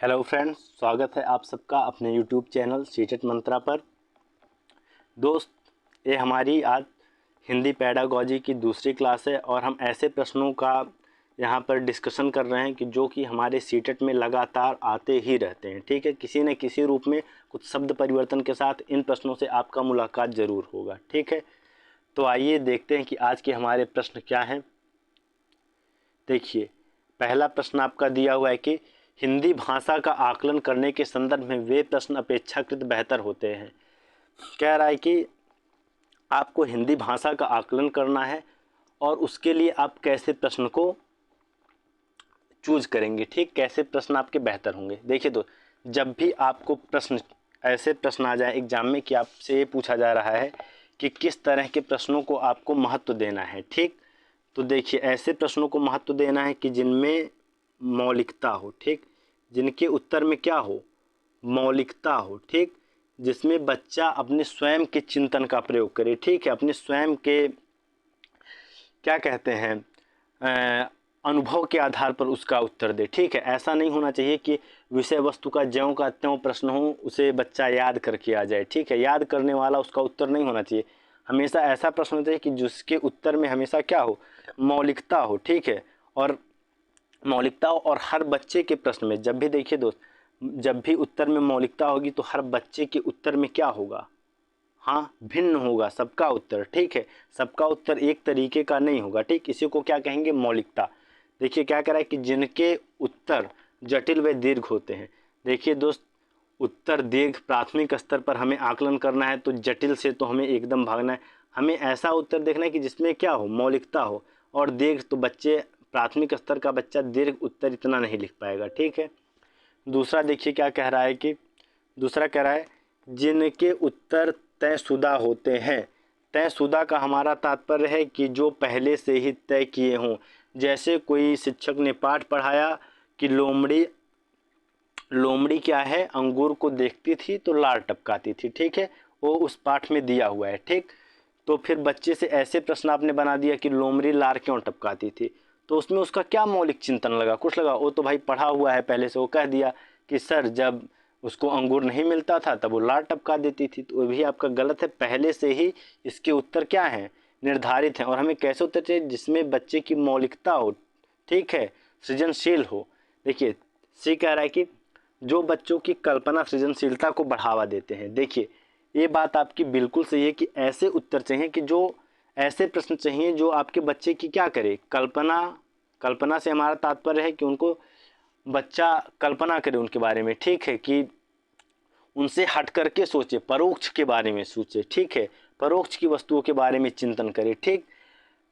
Hello friends, स्वागत है आप सबका अपने यूट्यूब चैनल सीटेट मंत्रा पर। दोस्त, ये हमारी आज हिंदी पेडागॉजी की दूसरी क्लास है और हम ऐसे प्रश्नों का यहाँ पर डिस्कशन कर रहे हैं कि जो कि हमारे सीटेट में लगातार आते ही रहते हैं। ठीक है, किसी न किसी रूप में कुछ शब्द परिवर्तन के साथ इन प्रश्नों से आपका मुलाकात ज़रूर होगा। ठीक है, तो आइए देखते हैं कि आज के हमारे प्रश्न क्या हैं। देखिए, पहला प्रश्न आपका दिया हुआ है कि हिंदी भाषा का आकलन करने के संदर्भ में वे प्रश्न अपेक्षाकृत बेहतर होते हैं। कह रहा है कि आपको हिंदी भाषा का आकलन करना है और उसके लिए आप कैसे प्रश्न को चूज करेंगे। ठीक, कैसे प्रश्न आपके बेहतर होंगे। देखिए तो जब भी आपको प्रश्न ऐसे प्रश्न आ जाए एग्जाम में कि आपसे ये पूछा जा रहा है कि किस तरह के प्रश्नों को आपको महत्व देना है। ठीक, तो देखिए ऐसे प्रश्नों को महत्व देना है कि जिनमें मौलिकता हो। ठीक, जिनके उत्तर में क्या हो, मौलिकता हो। ठीक, जिसमें बच्चा अपने स्वयं के चिंतन का प्रयोग करे। ठीक है, अपने स्वयं के क्या कहते हैं अनुभव के आधार पर उसका उत्तर दे। ठीक है, ऐसा नहीं होना चाहिए कि विषय वस्तु का ज्यों का त्यों प्रश्न हो, उसे बच्चा याद करके आ जाए। ठीक है, याद करने वाला उसका उत्तर नहीं होना चाहिए। हमेशा ऐसा प्रश्न होना चाहिए कि जिसके उत्तर में हमेशा क्या हो, मौलिकता हो। ठीक है, और मौलिकता हो और हर बच्चे के प्रश्न में जब भी देखिए दोस्त, जब भी उत्तर में मौलिकता होगी तो हर बच्चे के उत्तर में क्या होगा, हाँ, भिन्न होगा सबका उत्तर। ठीक है, सबका उत्तर एक तरीके का नहीं होगा। ठीक, इसी को क्या कहेंगे, मौलिकता। देखिए क्या कह रहा है कि जिनके उत्तर जटिल व दीर्घ होते हैं। देखिए दोस्त, उत्तर दीर्घ प्राथमिक स्तर पर हमें आकलन करना है तो जटिल से तो हमें एकदम भागना है। हमें ऐसा उत्तर देखना है कि जिसमें क्या हो, मौलिकता हो। और दीर्घ तो बच्चे प्राथमिक स्तर का बच्चा दीर्घ उत्तर इतना नहीं लिख पाएगा। ठीक है, दूसरा देखिए क्या कह रहा है कि दूसरा कह रहा है जिनके उत्तर तयशुदा होते हैं। तयशुदा का हमारा तात्पर्य है कि जो पहले से ही तय किए हों। जैसे कोई शिक्षक ने पाठ पढ़ाया कि लोमड़ी लोमड़ी क्या है, अंगूर को देखती थी तो लार टपकाती थी। ठीक है, वो उस पाठ में दिया हुआ है। ठीक, तो फिर बच्चे से ऐसे प्रश्न आपने बना दिया कि लोमड़ी लार क्यों टपकाती थी, तो उसमें उसका क्या मौलिक चिंतन लगा, कुछ लगा? वो तो भाई पढ़ा हुआ है पहले से, वो कह दिया कि सर जब उसको अंगूर नहीं मिलता था तब वो लार टपका देती थी। तो वो भी आपका गलत है। पहले से ही इसके उत्तर क्या हैं, निर्धारित हैं। और हमें कैसे उत्तर चाहिए, जिसमें बच्चे की मौलिकता हो। ठीक है, सृजनशील हो। देखिए सी कह रहा है कि जो बच्चों की कल्पना सृजनशीलता को बढ़ावा देते हैं। देखिए ये बात आपकी बिल्कुल सही है कि ऐसे उत्तर चाहिए कि जो ऐसे प्रश्न चाहिए जो आपके बच्चे की क्या करे, कल्पना से हमारा तात्पर्य है कि उनको बच्चा कल्पना करे उनके बारे में। ठीक है, कि उनसे हट करके सोचे, परोक्ष के बारे में सोचे। ठीक है, परोक्ष की वस्तुओं के बारे में चिंतन करे। ठीक,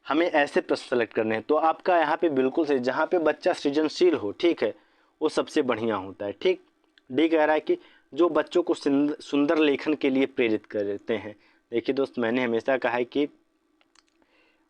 हमें ऐसे प्रश्न सेलेक्ट करने हैं। तो आपका यहाँ पे बिल्कुल सही, जहाँ पे बच्चा सृजनशील हो। ठीक है, वो सबसे बढ़िया होता है। ठीक, डी कह रहा है कि जो बच्चों को सुंदर लेखन के लिए प्रेरित करते हैं। देखिए दोस्त, मैंने हमेशा कहा है कि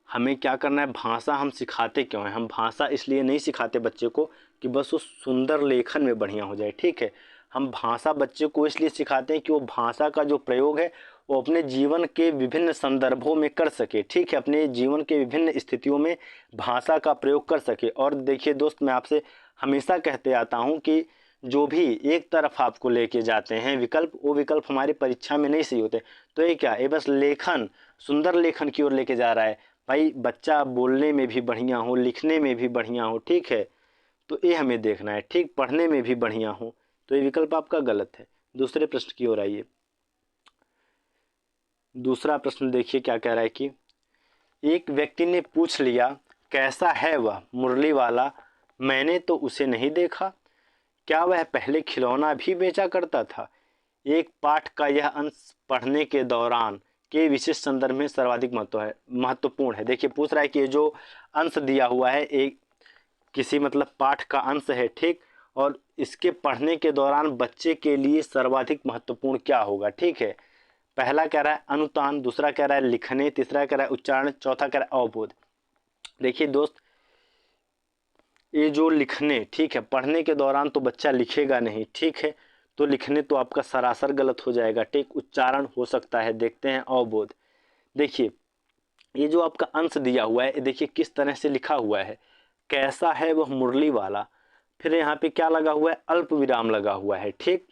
हमें क्या करना है, भाषा हम सिखाते क्यों हैं? हम भाषा इसलिए नहीं सिखाते बच्चे को कि बस वो सुंदर लेखन में बढ़िया हो जाए। ठीक है, हम भाषा बच्चे को इसलिए सिखाते हैं कि वो भाषा का जो प्रयोग है वो अपने जीवन के विभिन्न संदर्भों में कर सके। ठीक है, अपने जीवन के विभिन्न स्थितियों में भाषा का प्रयोग कर सके। और देखिए दोस्त, मैं आपसे हमेशा कहते आता हूँ कि जो भी एक तरफ आपको लेके जाते हैं विकल्प, वो विकल्प हमारी परीक्षा में नहीं सही होते। तो ये क्या, ये बस लेखन, सुंदर लेखन की ओर लेके जा रहा है। भाई बच्चा बोलने में भी बढ़िया हो, लिखने में भी बढ़िया हो। ठीक है, तो ये हमें देखना है। ठीक, पढ़ने में भी बढ़िया हो। तो ये विकल्प आपका गलत है। दूसरे प्रश्न की ओर आइए। दूसरा प्रश्न देखिए क्या कह रहा है कि एक व्यक्ति ने पूछ लिया, कैसा है वह मुरली वाला, मैंने तो उसे नहीं देखा, क्या वह पहले खिलौना भी बेचा करता था? एक पाठ का यह अंश पढ़ने के दौरान के विशेष संदर्भ में सर्वाधिक महत्वपूर्ण है। देखिए पूछ रहा है कि ये जो अंश दिया हुआ है एक किसी मतलब पाठ का अंश है। ठीक, और इसके पढ़ने के दौरान बच्चे के लिए सर्वाधिक महत्वपूर्ण क्या होगा? ठीक है, पहला कह रहा है अनुतान, दूसरा कह रहा है लिखने, तीसरा कह रहा है उच्चारण, चौथा कह रहा है अवबोध। देखिए दोस्त, ये जो लिखने, ठीक है, पढ़ने के दौरान तो बच्चा लिखेगा नहीं। ठीक है, तो लिखने तो आपका सरासर गलत हो जाएगा। ठीक, उच्चारण हो सकता है। देखते हैं अवबोध। देखिए ये जो आपका अंश दिया हुआ है, देखिए किस तरह से लिखा हुआ है, कैसा है वह मुरली वाला, फिर यहाँ पे क्या लगा हुआ है, अल्प विराम लगा हुआ है, ठीक।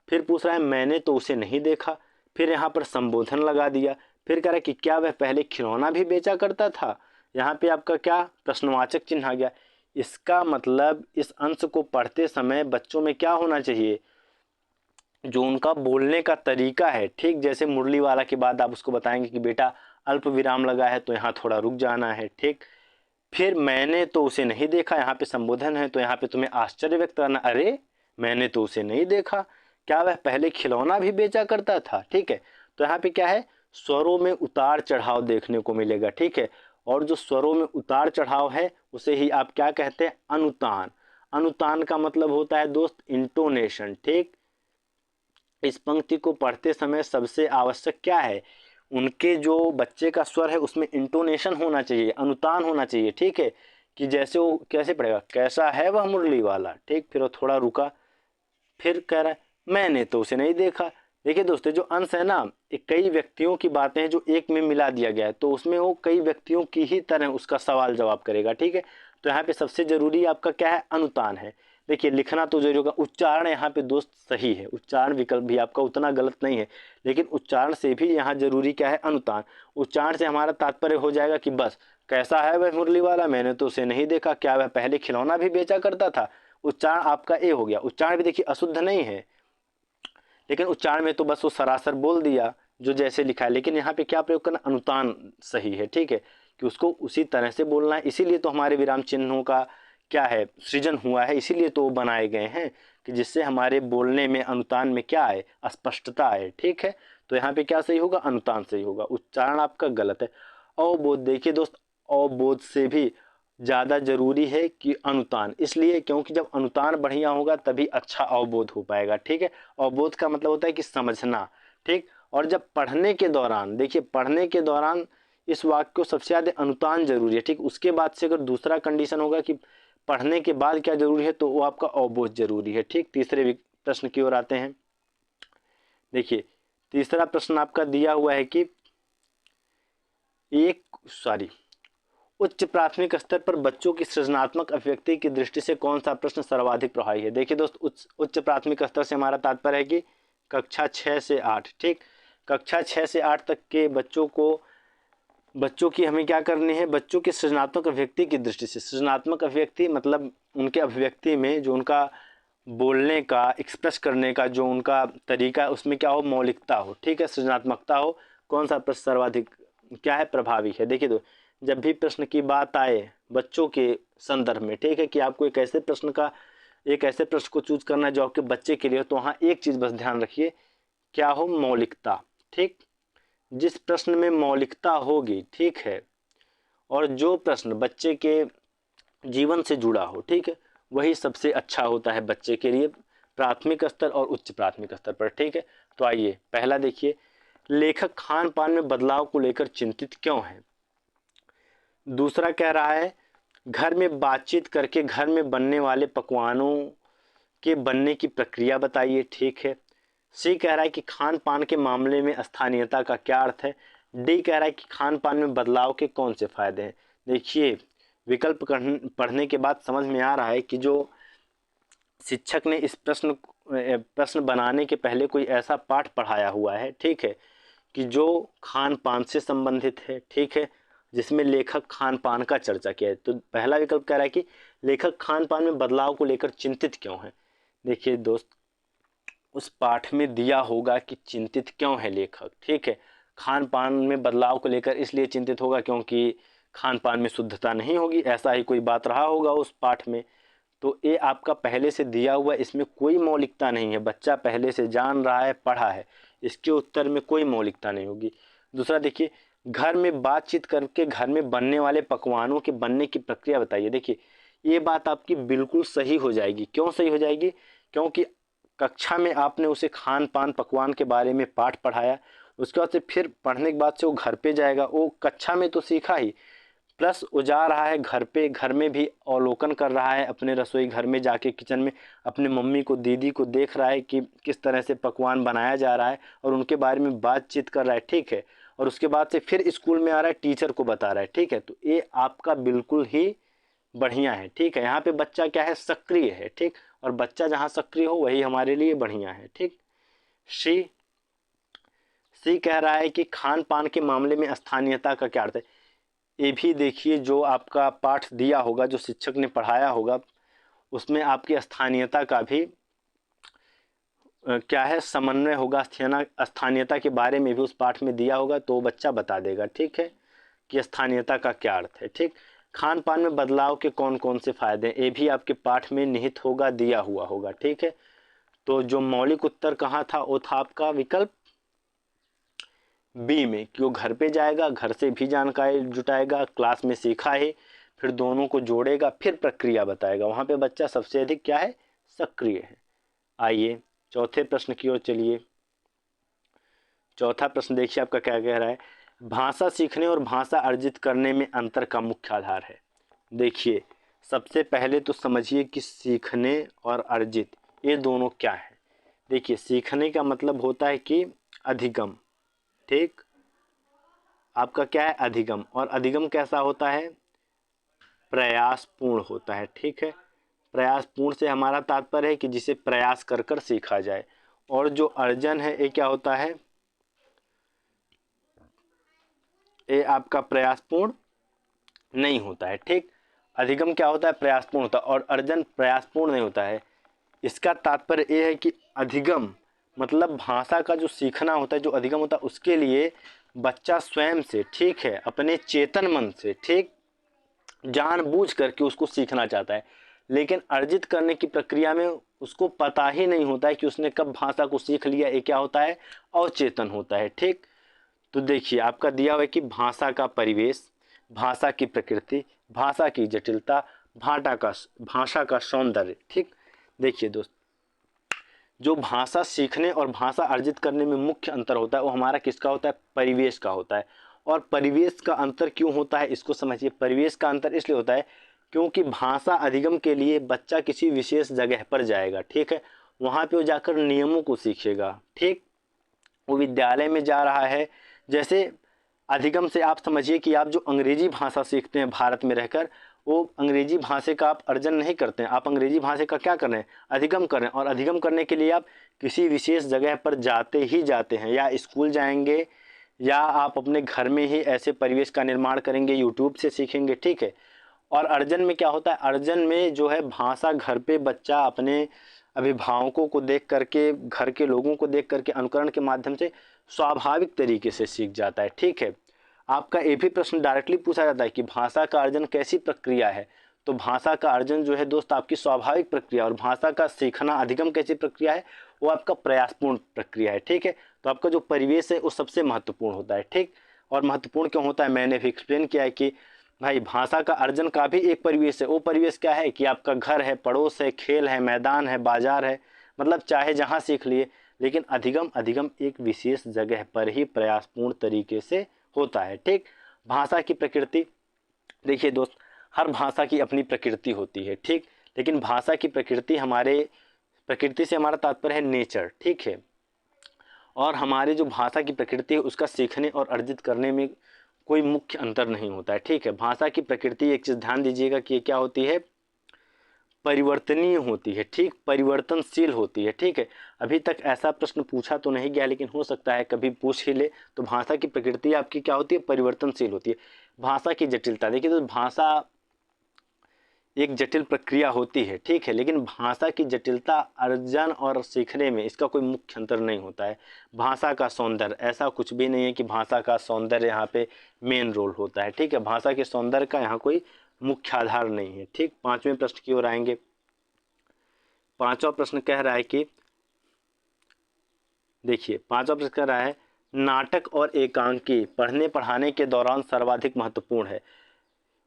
फिर पूछ रहा है मैंने तो उसे नहीं देखा, फिर यहाँ पर संबोधन लगा दिया, फिर कह रहा है कि क्या वह पहले खिलौना भी बेचा करता था। यहाँ पे आपका क्या प्रश्नवाचक चिन्ह आ गया। इसका मतलब इस अंश को पढ़ते समय बच्चों में क्या होना चाहिए, जो उनका बोलने का तरीका है, ठीक। जैसे मुरली वाला के बाद आप उसको बताएंगे कि बेटा अल्प विराम लगा है तो यहाँ थोड़ा रुक जाना है, ठीक। फिर मैंने तो उसे नहीं देखा, यहाँ पे संबोधन है तो यहाँ पे तुम्हें आश्चर्य व्यक्त करना, अरे मैंने तो उसे नहीं देखा, क्या वह पहले खिलौना भी बेचा करता था, ठीक है। तो यहाँ पे क्या है, स्वरों में उतार चढ़ाव देखने को मिलेगा, ठीक है। और जो स्वरों में उतार चढ़ाव है उसे ही आप क्या कहते हैं, अनुतान। अनुतान का मतलब होता है दोस्त इंटोनेशन, ठीक। इस पंक्ति को पढ़ते समय सबसे आवश्यक क्या है, उनके जो बच्चे का स्वर है उसमें इंटोनेशन होना चाहिए, अनुतान होना चाहिए, ठीक है। कि जैसे वो कैसे पढ़ेगा, कैसा है वह मुरली वाला, ठीक। फिर वो थोड़ा रुका, फिर कह रहा है मैंने तो उसे नहीं देखा। देखिए दोस्तों, जो अंश है ना, ये कई व्यक्तियों की बातें हैं जो एक में मिला दिया गया है, तो उसमें वो कई व्यक्तियों की ही तरह उसका सवाल जवाब करेगा, ठीक है। तो यहाँ पे सबसे जरूरी आपका क्या है, अनुतान है। देखिए लिखना तो जरूरी होगा, उच्चारण यहाँ पे दोस्त सही है, उच्चारण विकल्प भी आपका उतना गलत नहीं है, लेकिन उच्चारण से भी यहाँ जरूरी क्या है, अनुतान। उच्चारण से हमारा तात्पर्य हो जाएगा कि बस कैसा है वह मुरली वाला, मैंने तो उसे नहीं देखा, क्या वह पहले खिलौना भी बेचा करता था। उच्चारण आपका ए हो गया। उच्चारण भी देखिए अशुद्ध नहीं है, लेकिन उच्चारण में तो बस वो सरासर बोल दिया जो जैसे लिखा है, लेकिन यहाँ पे क्या प्रयोग करना, अनुतान सही है, ठीक है। कि उसको उसी तरह से बोलना है, इसीलिए तो हमारे विराम चिन्हों का क्या है, सृजन हुआ है, इसीलिए तो वो बनाए गए हैं कि जिससे हमारे बोलने में अनुतान में क्या आए, स्पष्टता आए, ठीक है। तो यहाँ पे क्या सही होगा, अनुतान सही होगा, उच्चारण आपका गलत है। अवबोध, देखिए दोस्त, अवबोध से भी ज़्यादा जरूरी है कि अनुतान, इसलिए क्योंकि जब अनुतान बढ़िया होगा तभी अच्छा अवबोध हो पाएगा, ठीक है। अवबोध का मतलब होता है कि समझना, ठीक। और जब पढ़ने के दौरान, देखिए पढ़ने के दौरान इस वाक्य को सबसे ज़्यादा अनुतान जरूरी है, ठीक। उसके बाद से अगर दूसरा कंडीशन होगा कि पढ़ने के बाद क्या जरूरी है, तो वो आपका अवबोध जरूरी है, ठीक। तीसरे प्रश्न की ओर आते हैं। देखिए तीसरा प्रश्न आपका दिया हुआ है कि उच्च प्राथमिक स्तर पर बच्चों की सृजनात्मक अभिव्यक्ति की दृष्टि से कौन सा प्रश्न सर्वाधिक प्रभावी है। देखिए दोस्त, उच्च प्राथमिक स्तर से हमारा तात्पर्य है कि कक्षा 6 से 8, ठीक। कक्षा 6 से 8 तक के बच्चों की हमें क्या करनी है, बच्चों की सृजनात्मक अभिव्यक्ति की दृष्टि से। सृजनात्मक अभिव्यक्ति मतलब उनके अभिव्यक्ति में जो उनका बोलने का, एक्सप्रेस करने का जो उनका तरीका है उसमें क्या हो, मौलिकता हो, ठीक है, सृजनात्मकता हो। कौन सा प्रश्न सर्वाधिक क्या है, प्रभावी है। देखिए तो जब भी प्रश्न की बात आए बच्चों के संदर्भ में, ठीक है, कि आपको एक ऐसे प्रश्न को चूज करना है जो आपके बच्चे के लिए हो, तो वहाँ एक चीज़ बस ध्यान रखिए, क्या हो, मौलिकता, ठीक। जिस प्रश्न में मौलिकता होगी, ठीक है, और जो प्रश्न बच्चे के जीवन से जुड़ा हो, ठीक है, वही सबसे अच्छा होता है बच्चे के लिए, प्राथमिक स्तर और उच्च प्राथमिक स्तर पर, ठीक है। तो आइए पहला देखिए, लेखक खान पान में बदलाव को लेकर चिंतित क्यों है। दूसरा कह रहा है घर में बातचीत करके घर में बनने वाले पकवानों के बनने की प्रक्रिया बताइए, ठीक है। सी कह रहा है कि खान पान के मामले में स्थानीयता का क्या अर्थ है। डी कह रहा है कि खान पान में बदलाव के कौन से फायदे हैं। देखिए विकल्प पढ़ने के बाद समझ में आ रहा है कि जो शिक्षक ने इस प्रश्न बनाने के पहले कोई ऐसा पाठ पढ़ाया हुआ है, ठीक है, कि जो खान पान से संबंधित है, ठीक है, जिसमें लेखक खान पान का चर्चा किया है। तो पहला विकल्प कह रहा है कि लेखक खान पान में बदलाव को लेकर चिंतित क्यों है। देखिए दोस्त, उस पाठ में दिया होगा कि चिंतित क्यों है लेखक, ठीक है। खान पान में बदलाव को लेकर इसलिए चिंतित होगा क्योंकि खान पान में शुद्धता नहीं होगी, ऐसा ही कोई बात रहा होगा उस पाठ में। तो ये आपका पहले से दिया हुआ, इसमें कोई मौलिकता नहीं है, बच्चा पहले से जान रहा है, पढ़ा है, इसके उत्तर में कोई मौलिकता नहीं होगी। दूसरा देखिए, घर में बातचीत करके घर में बनने वाले पकवानों के बनने की प्रक्रिया बताइए। देखिए ये बात आपकी बिल्कुल सही हो जाएगी। क्यों सही हो जाएगी, क्योंकि कक्षा में आपने उसे खान पान पकवान के बारे में पाठ पढ़ाया, उसके बाद से फिर पढ़ने के बाद से वो घर पे जाएगा, वो कक्षा में तो सीखा ही, प्लस वो जा रहा है घर पे, घर में भी अवलोकन कर रहा है, अपने रसोई घर में जाके किचन में अपने मम्मी को, दीदी को देख रहा है कि किस तरह से पकवान बनाया जा रहा है और उनके बारे में बातचीत कर रहा है, ठीक है। और उसके बाद से फिर स्कूल में आ रहा है, टीचर को बता रहा है, ठीक है। तो ये आपका बिल्कुल ही बढ़िया है। ठीक है, यहाँ पे बच्चा क्या है, सक्रिय है। ठीक, और बच्चा जहाँ सक्रिय हो वही हमारे लिए बढ़िया है। ठीक, सी सी कह रहा है कि खान पान के मामले में स्थानीयता का क्या अर्थ है। ये भी देखिए, जो आपका पाठ दिया होगा, जो शिक्षक ने पढ़ाया होगा, उसमें आपकी स्थानीयता का भी क्या है, समन्वय होगा। स्थानीयता के बारे में भी उस पाठ में दिया होगा, तो बच्चा बता देगा। ठीक है, कि स्थानीयता का क्या अर्थ है। ठीक, खान पान में बदलाव के कौन कौन से फायदे हैं, ये भी आपके पाठ में निहित होगा, दिया हुआ होगा। ठीक है, तो जो मौलिक उत्तर कहाँ था, वो था आपका विकल्प बी में, कि वो घर पे जाएगा, घर से भी जानकारी जुटाएगा, क्लास में सीखा है, फिर दोनों को जोड़ेगा, फिर प्रक्रिया बताएगा। वहाँ पे बच्चा सबसे अधिक क्या है, सक्रिय है। आइए चौथे प्रश्न की ओर चलिए। चौथा प्रश्न देखिए आपका क्या कह रहा है। भाषा सीखने और भाषा अर्जित करने में अंतर का मुख्य आधार है। देखिए, सबसे पहले तो समझिए कि सीखने और अर्जित ये दोनों क्या है। देखिए, सीखने का मतलब होता है कि अधिगम। ठीक, आपका क्या है, अधिगम। और अधिगम कैसा होता है, प्रयासपूर्ण होता है। ठीक है, प्रयासपूर्ण से हमारा तात्पर्य है कि जिसे प्रयास कर कर सीखा जाए। और जो अर्जन है, ये क्या होता है, ये आपका प्रयासपूर्ण नहीं होता है। ठीक, अधिगम क्या होता है, प्रयासपूर्ण होता है, और अर्जन प्रयासपूर्ण नहीं होता है। इसका तात्पर्य ये है कि अधिगम मतलब भाषा का जो सीखना होता है, जो अधिगम होता है, उसके लिए बच्चा स्वयं से, ठीक है, अपने चेतन मन से, ठीक, जानबूझ करके उसको सीखना चाहता है। लेकिन अर्जित करने की प्रक्रिया में उसको पता ही नहीं होता है कि उसने कब भाषा को सीख लिया। ये क्या होता है, अवचेतन होता है। ठीक, तो देखिए आपका दिया हुआ है कि भाषा का परिवेश, भाषा की प्रकृति, भाषा की जटिलता, भाषा का सौंदर्य। ठीक, देखिए दोस्त, जो भाषा सीखने और भाषा अर्जित करने में मुख्य अंतर होता है, वो हमारा किसका होता है, परिवेश का होता है। और परिवेश का अंतर क्यों होता है, इसको समझिए। परिवेश का अंतर इसलिए होता है क्योंकि भाषा अधिगम के लिए बच्चा किसी विशेष जगह पर जाएगा। ठीक है, वहाँ पे वो जाकर नियमों को सीखेगा। ठीक, वो विद्यालय में जा रहा है। जैसे अधिगम से आप समझिए कि आप जो अंग्रेजी भाषा सीखते हैं भारत में रहकर, वो अंग्रेजी भाषा का आप अर्जन नहीं करते हैं, आप अंग्रेजी भाषा का क्या कर रहे हैं, अधिगम कर रहे हैं। और अधिगम करने के लिए आप किसी विशेष जगह पर जाते ही जाते हैं, या स्कूल जाएंगे, या आप अपने घर में ही ऐसे परिवेश का निर्माण करेंगे, यूट्यूब से सीखेंगे। ठीक है, और अर्जन में क्या होता है, अर्जन में जो है भाषा घर पे बच्चा अपने अभिभावकों को देख करके, घर के लोगों को देख करके, अनुकरण के माध्यम से स्वाभाविक तरीके से सीख जाता है। ठीक है, आपका ये भी प्रश्न डायरेक्टली पूछा जाता है कि भाषा का अर्जन कैसी प्रक्रिया है। तो भाषा का अर्जन जो है दोस्त आपकी स्वाभाविक प्रक्रिया, और भाषा का सीखना अधिगम कैसी प्रक्रिया है, वो आपका प्रयासपूर्ण प्रक्रिया है। ठीक है, तो आपका जो परिवेश है वो सबसे महत्वपूर्ण होता है। ठीक, और महत्वपूर्ण क्यों होता है, मैंने भी एक्सप्लेन किया है कि भाई भाषा का अर्जन का भी एक परिवेश है। वो परिवेश क्या है कि आपका घर है, पड़ोस है, खेल है, मैदान है, बाजार है, मतलब चाहे जहाँ सीख लिए। लेकिन अधिगम अधिगम एक विशेष जगह पर ही प्रयासपूर्ण तरीके से होता है। ठीक, भाषा की प्रकृति, देखिए दोस्त, हर भाषा की अपनी प्रकृति होती है। ठीक, लेकिन भाषा की प्रकृति, हमारे प्रकृति से हमारा तात्पर्य है नेचर। ठीक है, और हमारी जो भाषा की प्रकृति है उसका सीखने और अर्जित करने में कोई मुख्य अंतर नहीं होता है। ठीक है, भाषा की प्रकृति, एक चीज़ ध्यान दीजिएगा कि ये क्या होती है, परिवर्तनीय होती है। ठीक, परिवर्तनशील होती है। ठीक है, अभी तक ऐसा प्रश्न पूछा तो नहीं गया, लेकिन हो सकता है कभी पूछ ही ले। तो भाषा की प्रकृति आपकी क्या होती है, परिवर्तनशील होती है। भाषा की जटिलता, देखिए तो भाषा एक जटिल प्रक्रिया होती है। ठीक है, लेकिन भाषा की जटिलता अर्जन और सीखने में इसका कोई मुख्य अंतर नहीं होता है। भाषा का सौंदर्य, ऐसा कुछ भी नहीं है कि भाषा का सौंदर्य यहाँ पे मेन रोल होता है। ठीक है, भाषा के सौंदर्य का यहाँ कोई मुख्य आधार नहीं है। ठीक, पांचवें प्रश्न की ओर आएंगे। पांचवा प्रश्न कह रहा है कि, देखिए पांचवा प्रश्न कह रहा है, नाटक और एकांकी पढ़ने पढ़ाने के दौरान सर्वाधिक महत्वपूर्ण है।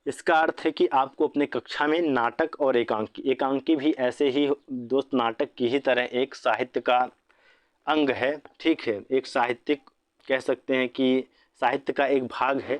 इसका अर्थ है कि आपको अपने कक्षा में नाटक और एकांकी, एकांकी भी ऐसे ही दोस्त नाटक की ही तरह एक साहित्य का अंग है। ठीक है, एक साहित्यिक कह सकते हैं कि साहित्य का एक भाग है,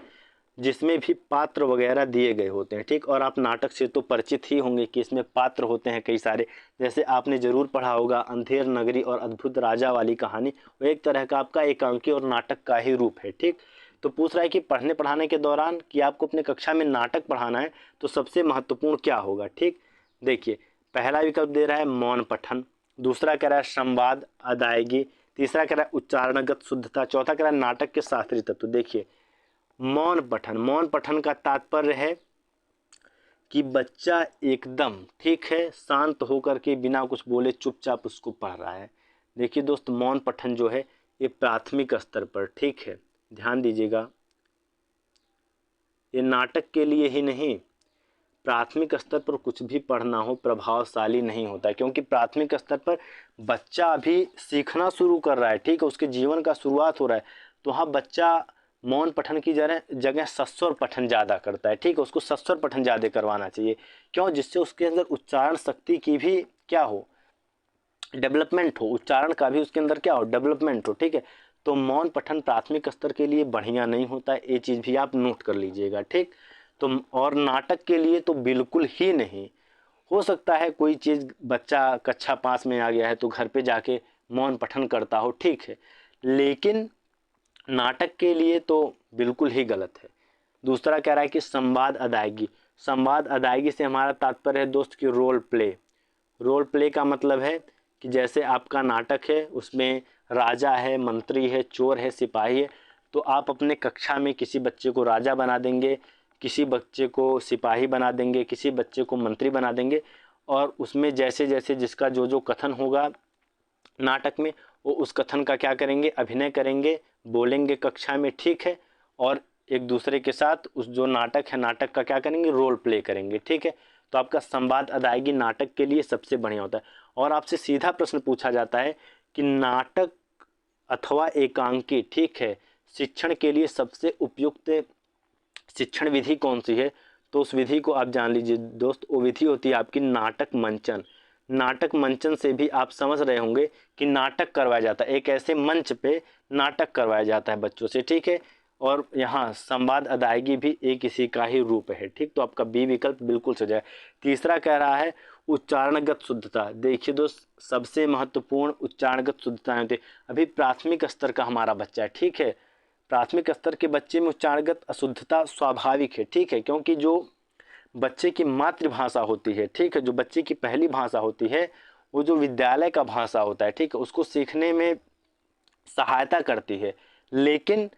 जिसमें भी पात्र वगैरह दिए गए होते हैं। ठीक, और आप नाटक से तो परिचित ही होंगे कि इसमें पात्र होते हैं कई सारे। जैसे आपने जरूर पढ़ा होगा अंधेर नगरी और अद्भुत राजा वाली कहानी, वो एक तरह का आपका एकांकी और नाटक का ही रूप है। ठीक, तो पूछ रहा है कि पढ़ने पढ़ाने के दौरान कि आपको अपने कक्षा में नाटक पढ़ाना है तो सबसे महत्वपूर्ण क्या होगा। ठीक, देखिए पहला विकल्प दे रहा है मौन पठन, दूसरा कह रहा है संवाद अदायगी, तीसरा कह रहा है उच्चारणगत शुद्धता, चौथा कह रहा है नाटक के शास्त्रीय तत्व। देखिए मौन पठन, मौन पठन का तात्पर्य है कि बच्चा एकदम ठीक है शांत होकर के बिना कुछ बोले चुपचाप उसको पढ़ रहा है। देखिए दोस्त मौन पठन जो है ये प्राथमिक स्तर पर, ठीक है ध्यान दीजिएगा, ये नाटक के लिए ही नहीं, प्राथमिक स्तर पर कुछ भी पढ़ना हो प्रभावशाली नहीं होता है, क्योंकि प्राथमिक स्तर पर बच्चा अभी सीखना शुरू कर रहा है, ठीक है उसके जीवन का शुरुआत हो रहा है। तो हाँ बच्चा मौन पठन की जगह सस्वर पठन ज़्यादा करता है, ठीक है उसको सस्वर पठन ज़्यादा करवाना चाहिए। क्यों, जिससे उसके अंदर उच्चारण शक्ति की भी क्या हो, डेवलपमेंट हो, उच्चारण का भी उसके अंदर क्या हो, डेवलपमेंट हो। ठीक है, तो मौन पठन प्राथमिक स्तर के लिए बढ़िया नहीं होता है, ये चीज़ भी आप नोट कर लीजिएगा। ठीक, तो और नाटक के लिए तो बिल्कुल ही नहीं। हो सकता है कोई चीज़ बच्चा कक्षा 5 में आ गया है तो घर पे जाके मौन पठन करता हो, ठीक है, लेकिन नाटक के लिए तो बिल्कुल ही गलत है। दूसरा कह रहा है कि संवाद अदायगी, संवाद अदायगी से हमारा तात्पर्य है दोस्त की रोल प्ले। रोल प्ले का मतलब है कि जैसे आपका नाटक है उसमें राजा है, मंत्री है, चोर है, सिपाही है, तो आप अपने कक्षा में किसी बच्चे को राजा बना देंगे, किसी बच्चे को सिपाही बना देंगे, किसी बच्चे को मंत्री बना देंगे, और उसमें जैसे जैसे जिसका जो जो कथन होगा नाटक में वो उस कथन का क्या करेंगे, अभिनय करेंगे, बोलेंगे कक्षा में, ठीक है, और एक दूसरे के साथ उस जो नाटक है नाटक का क्या करेंगे, रोल प्ले करेंगे। ठीक है, तो आपका संवाद अदायगी नाटक के लिए सबसे बढ़िया होता है। और आपसे सीधा प्रश्न पूछा जाता है कि नाटक अथवा एकांकी, ठीक है, शिक्षण के लिए सबसे उपयुक्त शिक्षण विधि कौन सी है, तो उस विधि को आप जान लीजिए दोस्त, वो विधि होती है आपकी नाटक मंचन। नाटक मंचन से भी आप समझ रहे होंगे कि नाटक करवाया जाता है, एक ऐसे मंच पे नाटक करवाया जाता है बच्चों से। ठीक है, और यहाँ संवाद अदायगी भी एक इसी का ही रूप है। ठीक, तो आपका बी विकल्प बिल्कुल सही है। तीसरा कह रहा है उच्चारणगत शुद्धता। देखिए दोस्त सबसे महत्वपूर्ण उच्चारणगत शुद्धता होती है। अभी प्राथमिक स्तर का हमारा बच्चा है, ठीक है, प्राथमिक स्तर के बच्चे में उच्चारणगत अशुद्धता स्वाभाविक है। ठीक है, क्योंकि जो बच्चे की मातृभाषा होती है, ठीक है, जो बच्चे की पहली भाषा होती है, वो जो विद्यालय का भाषा होता है, ठीक है, उसको सीखने में सहायता करती है। लेकिन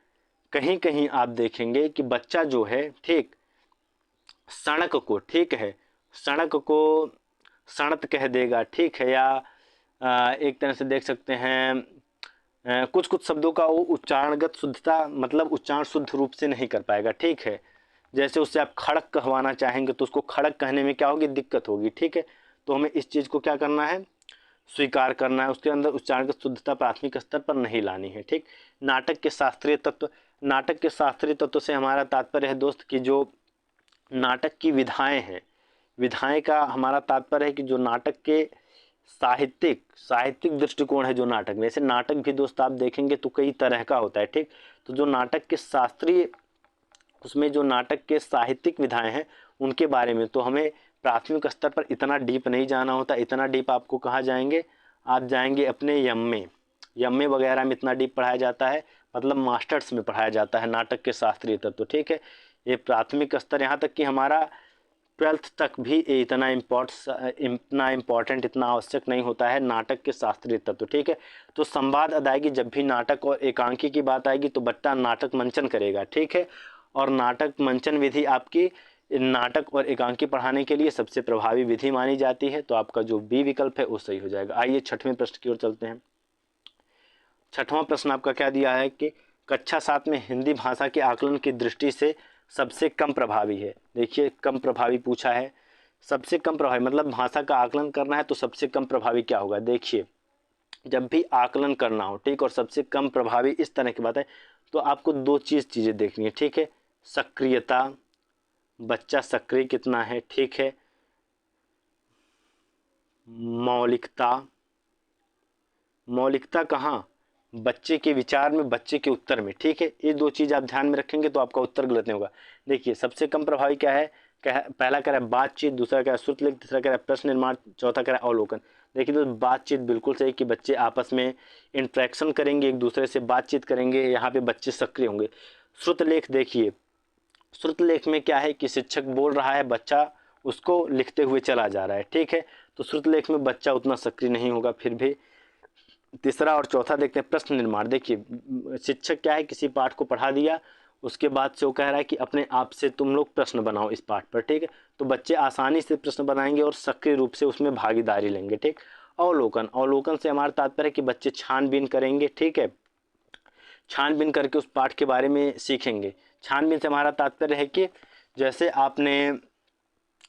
कहीं कहीं आप देखेंगे कि बच्चा जो है, ठीक, सड़क को, ठीक है, सड़क को सड़त कह देगा, ठीक है, या एक तरह से देख सकते हैं कुछ कुछ शब्दों का वो उच्चारणगत शुद्धता मतलब उच्चारण शुद्ध रूप से नहीं कर पाएगा। ठीक है, जैसे उससे आप खड़क कहवाना चाहेंगे तो उसको खड़क कहने में क्या होगी, दिक्कत होगी। ठीक है, तो हमें इस चीज़ को क्या करना है, स्वीकार करना है, उसके अंदर उच्चारणगत शुद्धता प्राथमिक स्तर पर नहीं लानी है। ठीक, नाटक के शास्त्रीय तत्व, नाटक के शास्त्रीय तत्व से हमारा तात्पर्य है दोस्त कि जो नाटक की विधाएं हैं, विधाएं का हमारा तात्पर्य है कि जो नाटक के साहित्यिक दृष्टिकोण है जो नाटक में, जैसे नाटक भी दोस्त आप देखेंगे तो कई तरह का होता है। ठीक, तो जो नाटक के शास्त्रीय, उसमें जो नाटक के साहित्यिक विधाएं हैं उनके बारे में तो हमें प्राथमिक स्तर पर इतना डीप नहीं जाना होता। इतना डीप आपको कहाँ जाएंगे, आप जाएंगे अपने एमए वगैरह में इतना डीप पढ़ाया जाता है, मतलब मास्टर्स में पढ़ाया जाता है नाटक के शास्त्रीय तत्व। ठीक है, ये प्राथमिक स्तर, यहाँ तक कि हमारा 12th तक भी इतना इम्पोर्टेंट इतना आवश्यक नहीं होता है नाटक के शास्त्रीय तत्व। ठीक है, तो संवाद अदायगी, जब भी नाटक और एकांकी की बात आएगी तो बच्चा नाटक मंचन करेगा। ठीक है, और नाटक मंचन विधि आपकी नाटक और एकांकी पढ़ाने के लिए सबसे प्रभावी विधि मानी जाती है। तो आपका जो बी विकल्प है वो सही हो जाएगा। आइए छठवें प्रश्न की ओर चलते हैं। छठवां प्रश्न आपका क्या दिया है कि कक्षा 7 में हिंदी भाषा के आकलन की दृष्टि से सबसे कम प्रभावी है। देखिए कम प्रभावी पूछा है, सबसे कम प्रभावी मतलब भाषा का आकलन करना है तो सबसे कम प्रभावी क्या होगा। देखिए जब भी आकलन करना हो, ठीक, और सबसे कम प्रभावी इस तरह की बात है तो आपको दो चीज़ें देखनी है। ठीक है, सक्रियता, बच्चा सक्रिय कितना है, ठीक है, मौलिकता, मौलिकता कहाँ, बच्चे के विचार में, बच्चे के उत्तर में। ठीक है, ये दो चीज़ आप ध्यान में रखेंगे तो आपका उत्तर गलत नहीं होगा। देखिए सबसे कम प्रभावी क्या है, पहला कह रहा है बातचीत, दूसरा कह रहा है श्रुतलेख, तीसरा कह रहा है प्रश्न निर्माण, चौथा कह रहा है अवलोकन। देखिए तो बातचीत बिल्कुल सही कि बच्चे आपस में इंटरेक्शन करेंगे, एक दूसरे से बातचीत करेंगे, यहाँ पे बच्चे सक्रिय होंगे। श्रुतलेख देखिए, श्रुतलेख में क्या है कि शिक्षक बोल रहा है, बच्चा उसको लिखते हुए चला जा रहा है, ठीक है। तो श्रुतलेख में बच्चा उतना सक्रिय नहीं होगा। फिर भी तीसरा और चौथा देखते हैं, प्रश्न निर्माण। देखिए शिक्षक क्या है, किसी पाठ को पढ़ा दिया, उसके बाद से वो कह रहा है कि अपने आप से तुम लोग प्रश्न बनाओ इस पाठ पर, ठीक है। तो बच्चे आसानी से प्रश्न बनाएंगे और सक्रिय रूप से उसमें भागीदारी लेंगे, ठीक। अवलोकन, अवलोकन से हमारा तात्पर्य है कि बच्चे छानबीन करेंगे, ठीक है, छानबीन करके उस पाठ के बारे में सीखेंगे। छानबीन से हमारा तात्पर्य है कि जैसे आपने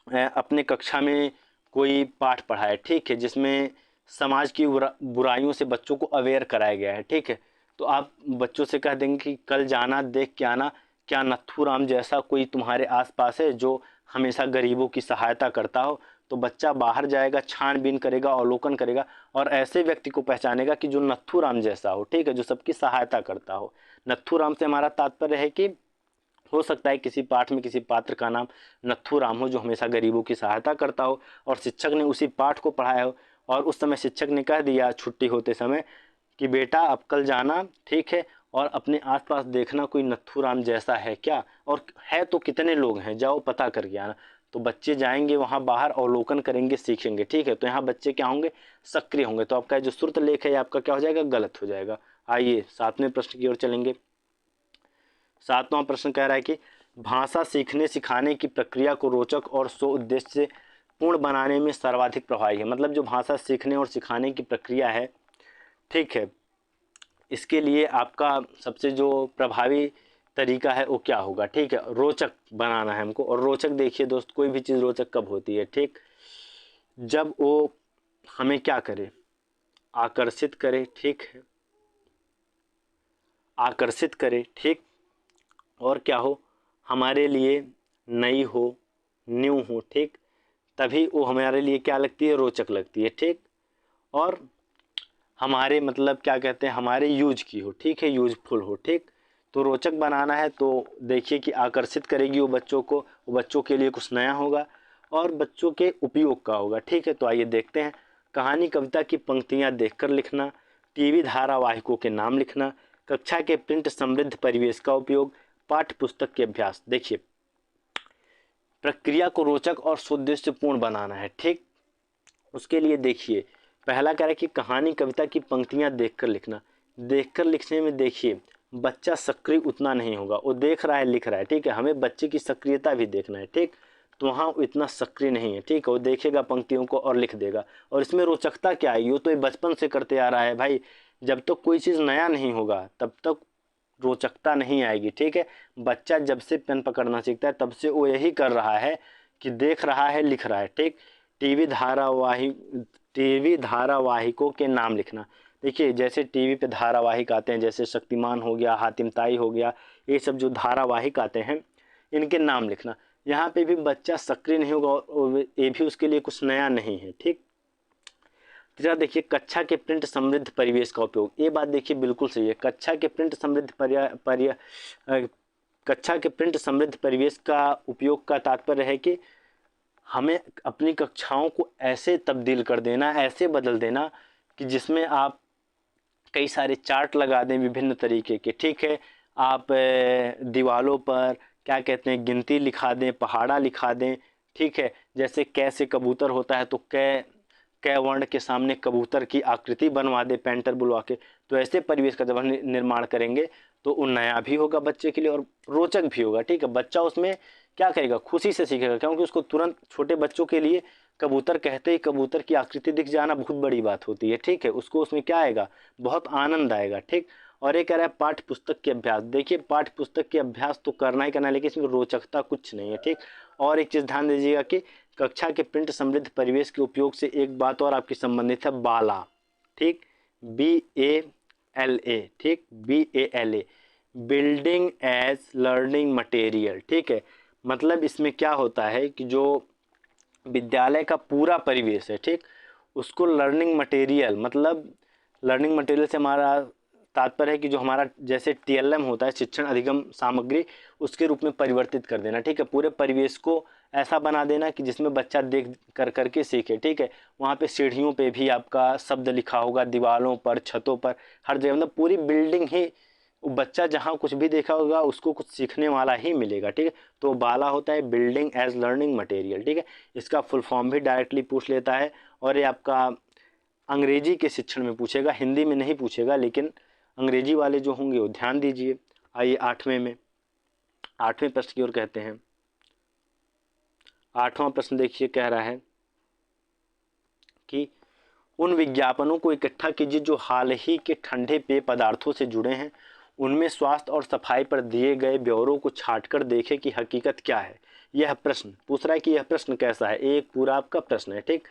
अपने कक्षा में कोई पाठ पढ़ा है, ठीक है, जिसमें समाज की बुराइयों से बच्चों को अवेयर कराया गया है, ठीक है। तो आप बच्चों से कह देंगे कि कल जाना देख के आना, क्या नथुराम जैसा कोई तुम्हारे आसपास है जो हमेशा गरीबों की सहायता करता हो। तो बच्चा बाहर जाएगा, छानबीन करेगा, अवलोकन करेगा और ऐसे व्यक्ति को पहचानेगा कि जो नथुराम जैसा हो, ठीक है, जो सबकी सहायता करता हो। नथुराम से हमारा तात्पर्य है कि हो सकता है किसी पाठ में किसी पात्र का नाम नथुराम हो जो हमेशा गरीबों की सहायता करता हो और शिक्षक ने उसी पाठ को पढ़ाया हो और उस समय शिक्षक ने कह दिया छुट्टी होते समय कि बेटा अब कल जाना, ठीक है, और अपने आसपास देखना कोई नथुराम जैसा है क्या, और है तो कितने लोग हैं, जाओ पता करके आना। तो बच्चे जाएंगे वहाँ बाहर, अवलोकन करेंगे, सीखेंगे, ठीक है। तो यहाँ बच्चे क्या होंगे, सक्रिय होंगे। तो आपका जो श्रुत लेख है आपका क्या हो जाएगा, गलत हो जाएगा। आइए 7वें प्रश्न की ओर चलेंगे। 7वां प्रश्न कह रहा है कि भाषा सीखने सिखाने की प्रक्रिया को रोचक और स्व उद्देश्य से पूर्ण बनाने में सर्वाधिक प्रभावी है। मतलब जो भाषा सीखने और सिखाने की प्रक्रिया है, ठीक है, इसके लिए आपका सबसे जो प्रभावी तरीका है वो क्या होगा, ठीक है, रोचक बनाना है हमको। और रोचक देखिए दोस्त, कोई भी चीज़ रोचक कब होती है, ठीक, जब वो हमें क्या करे, आकर्षित करे, ठीक है, आकर्षित करे, ठीक, और क्या हो, हमारे लिए नई हो, न्यू हो, ठीक, तभी वो हमारे लिए क्या लगती है, रोचक लगती है, ठीक। और हमारे मतलब क्या कहते हैं, हमारे यूज की हो, ठीक है, यूजफुल हो, ठीक। तो रोचक बनाना है तो देखिए कि आकर्षित करेगी वो बच्चों को, वो बच्चों के लिए कुछ नया होगा और बच्चों के उपयोग का होगा, ठीक है। तो आइए देखते हैं, कहानी कविता की पंक्तियाँ देखकर लिखना, टीवी धारावाहिकों के नाम लिखना, कक्षा के प्रिंट समृद्ध परिवेश का उपयोग, पाठ्य पुस्तक के अभ्यास। देखिए प्रक्रिया को रोचक और सुउद्देश्यपूर्ण बनाना है, ठीक। उसके लिए देखिए पहला कह रहा है कि कहानी कविता की पंक्तियां देखकर लिखना। देखकर लिखने में देखिए बच्चा सक्रिय उतना नहीं होगा, वो देख रहा है लिख रहा है, ठीक है, हमें बच्चे की सक्रियता भी देखना है, ठीक। तो वहाँ वो इतना सक्रिय नहीं है, ठीक है, वो देखेगा पंक्तियों को और लिख देगा। और इसमें रोचकता क्या है, ये तो ये बचपन से करते आ रहा है भाई, जब तक कोई चीज़ नया नहीं होगा तब तक रोचकता नहीं आएगी, ठीक है। बच्चा जब से पेन पकड़ना सीखता है तब से वो यही कर रहा है कि देख रहा है लिख रहा है, ठीक। टीवी धारावाहिक, टीवी धारावाहिकों के नाम लिखना। देखिए जैसे टीवी पे धारावाहिक आते हैं, जैसे शक्तिमान हो गया, हातिम ताई हो गया, ये सब जो धारावाहिक आते हैं इनके नाम लिखना। यहाँ पे भी बच्चा सक्रिय नहीं होगा और ये भी उसके लिए कुछ नया नहीं है, ठीक। तीसरा देखिए कक्षा के प्रिंट समृद्ध परिवेश का उपयोग। ये बात देखिए बिल्कुल सही है, कक्षा के प्रिंट समृद्ध कक्षा के प्रिंट समृद्ध परिवेश का उपयोग का तात्पर्य है कि हमें अपनी कक्षाओं को ऐसे तब्दील कर देना, ऐसे बदल देना कि जिसमें आप कई सारे चार्ट लगा दें विभिन्न तरीके के, ठीक है, आप दीवालों पर क्या कहते हैं गिनती लिखा दें, पहाड़ा लिखा दें, ठीक है, जैसे कैसे कबूतर होता है तो कै वर्ण के सामने कबूतर की आकृति बनवा दे पेंटर बुलवा के। तो ऐसे परिवेश का जब हम निर्माण करेंगे तो वो नया भी होगा बच्चे के लिए और रोचक भी होगा, ठीक है। बच्चा उसमें क्या करेगा, खुशी से सीखेगा, क्योंकि उसको तुरंत, छोटे बच्चों के लिए कबूतर कहते ही कबूतर की आकृति दिख जाना बहुत बड़ी बात होती है, ठीक है, उसको उसमें क्या आएगा, बहुत आनंद आएगा, ठीक। और ये कह रहा है पाठ्य पुस्तक के अभ्यास। देखिए पाठ्य पुस्तक के अभ्यास तो करना ही करना है, लेकिन इसमें रोचकता कुछ नहीं है, ठीक। और एक चीज़ ध्यान दीजिएगा कि कक्षा के प्रिंट समृद्ध परिवेश के उपयोग से एक बात और आपकी संबंधित है, बाला, ठीक, BALA, ठीक, BALA, building as learning material, ठीक है। मतलब इसमें क्या होता है कि जो विद्यालय का पूरा परिवेश है, ठीक, उसको लर्निंग मटेरियल, मतलब लर्निंग मटेरियल से हमारा तात्पर्य है कि जो हमारा जैसे TLM होता है, शिक्षण अधिगम सामग्री, उसके रूप में परिवर्तित कर देना, ठीक है। पूरे परिवेश को ऐसा बना देना कि जिसमें बच्चा देख कर करके सीखे, ठीक है। वहाँ पे सीढ़ियों पे भी आपका शब्द लिखा होगा, दीवारों पर, छतों पर, हर जगह, मतलब पूरी बिल्डिंग ही बच्चा जहाँ कुछ भी देखा होगा उसको कुछ सीखने वाला ही मिलेगा, ठीक है। तो बाला होता है बिल्डिंग एज लर्निंग मटेरियल, ठीक है। इसका फुल फॉर्म भी डायरेक्टली पूछ लेता है, और ये आपका अंग्रेजी के शिक्षण में पूछेगा, हिंदी में नहीं पूछेगा, लेकिन अंग्रेजी वाले जो होंगे वो ध्यान दीजिए। आइए 8वें प्रश्न की ओर कहते हैं। 8वां प्रश्न देखिए, कह रहा है कि उन विज्ञापनों को इकट्ठा कीजिए जो हाल ही के ठंडे पेय पदार्थों से जुड़े हैं, उनमें स्वास्थ्य और सफाई पर दिए गए ब्यौरों को छांटकर देखें कि हकीकत क्या है। यह प्रश्न पूछ रहा है कि यह प्रश्न कैसा है, एक पूरा आपका प्रश्न है, ठीक।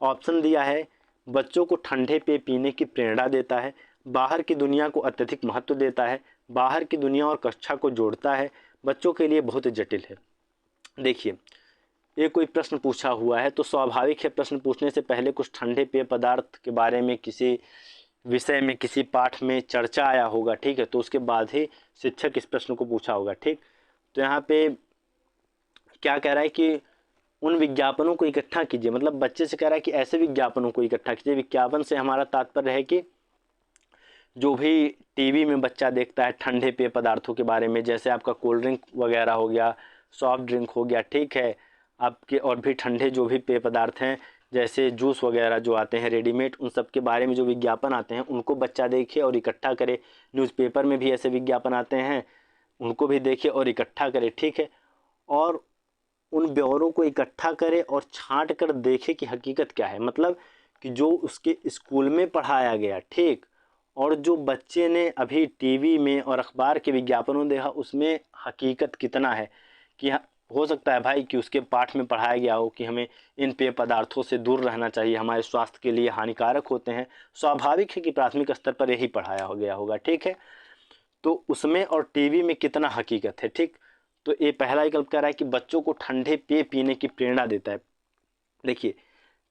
ऑप्शन दिया है, बच्चों को ठंडे पेय पीने की प्रेरणा देता है, बाहर की दुनिया को अत्यधिक महत्व देता है, बाहर की दुनिया और कक्षा को जोड़ता है, बच्चों के लिए बहुत जटिल है। देखिए, ये कोई प्रश्न पूछा हुआ है तो स्वाभाविक है प्रश्न पूछने से पहले कुछ ठंडे पेय पदार्थ के बारे में किसी विषय में किसी पाठ में चर्चा आया होगा, ठीक है। तो उसके बाद ही शिक्षक इस प्रश्न को पूछा होगा, ठीक। तो यहाँ पे क्या कह रहा है कि उन विज्ञापनों को इकट्ठा कीजिए, मतलब बच्चे से कह रहा है कि ऐसे विज्ञापनों को इकट्ठा कीजिए। विज्ञापन से हमारा तात्पर्य है कि जो भी टीवी में बच्चा देखता है ठंडे पेय पदार्थों के बारे में, जैसे आपका कोल्ड ड्रिंक वगैरह हो गया, सॉफ्ट ड्रिंक हो गया, ठीक है, आपके और भी ठंडे जो भी पेय पदार्थ हैं जैसे जूस वगैरह जो आते हैं रेडीमेड, उन सब के बारे में जो विज्ञापन आते हैं उनको बच्चा देखे और इकट्ठा करे। न्यूज़पेपर में भी ऐसे विज्ञापन आते हैं, उनको भी देखे और इकट्ठा करे, ठीक है। और उन ब्यौरों को इकट्ठा करे और छांट कर देखे कि हकीकत क्या है, मतलब कि जो उसके स्कूल में पढ़ाया गया, ठीक, और जो बच्चे ने अभी टीवी में और अखबार के विज्ञापनों देखा उसमें हकीकत कितना है। कि हो सकता है भाई कि उसके पाठ में पढ़ाया गया हो कि हमें इन पेय पदार्थों से दूर रहना चाहिए, हमारे स्वास्थ्य के लिए हानिकारक होते हैं। स्वाभाविक है कि प्राथमिक स्तर पर यही पढ़ाया हो गया होगा, ठीक है। तो उसमें और टीवी में कितना हकीकत है, ठीक। तो ये पहला विकल्प कह रहा है कि बच्चों को ठंडे पेय पीने की प्रेरणा देता है। देखिए,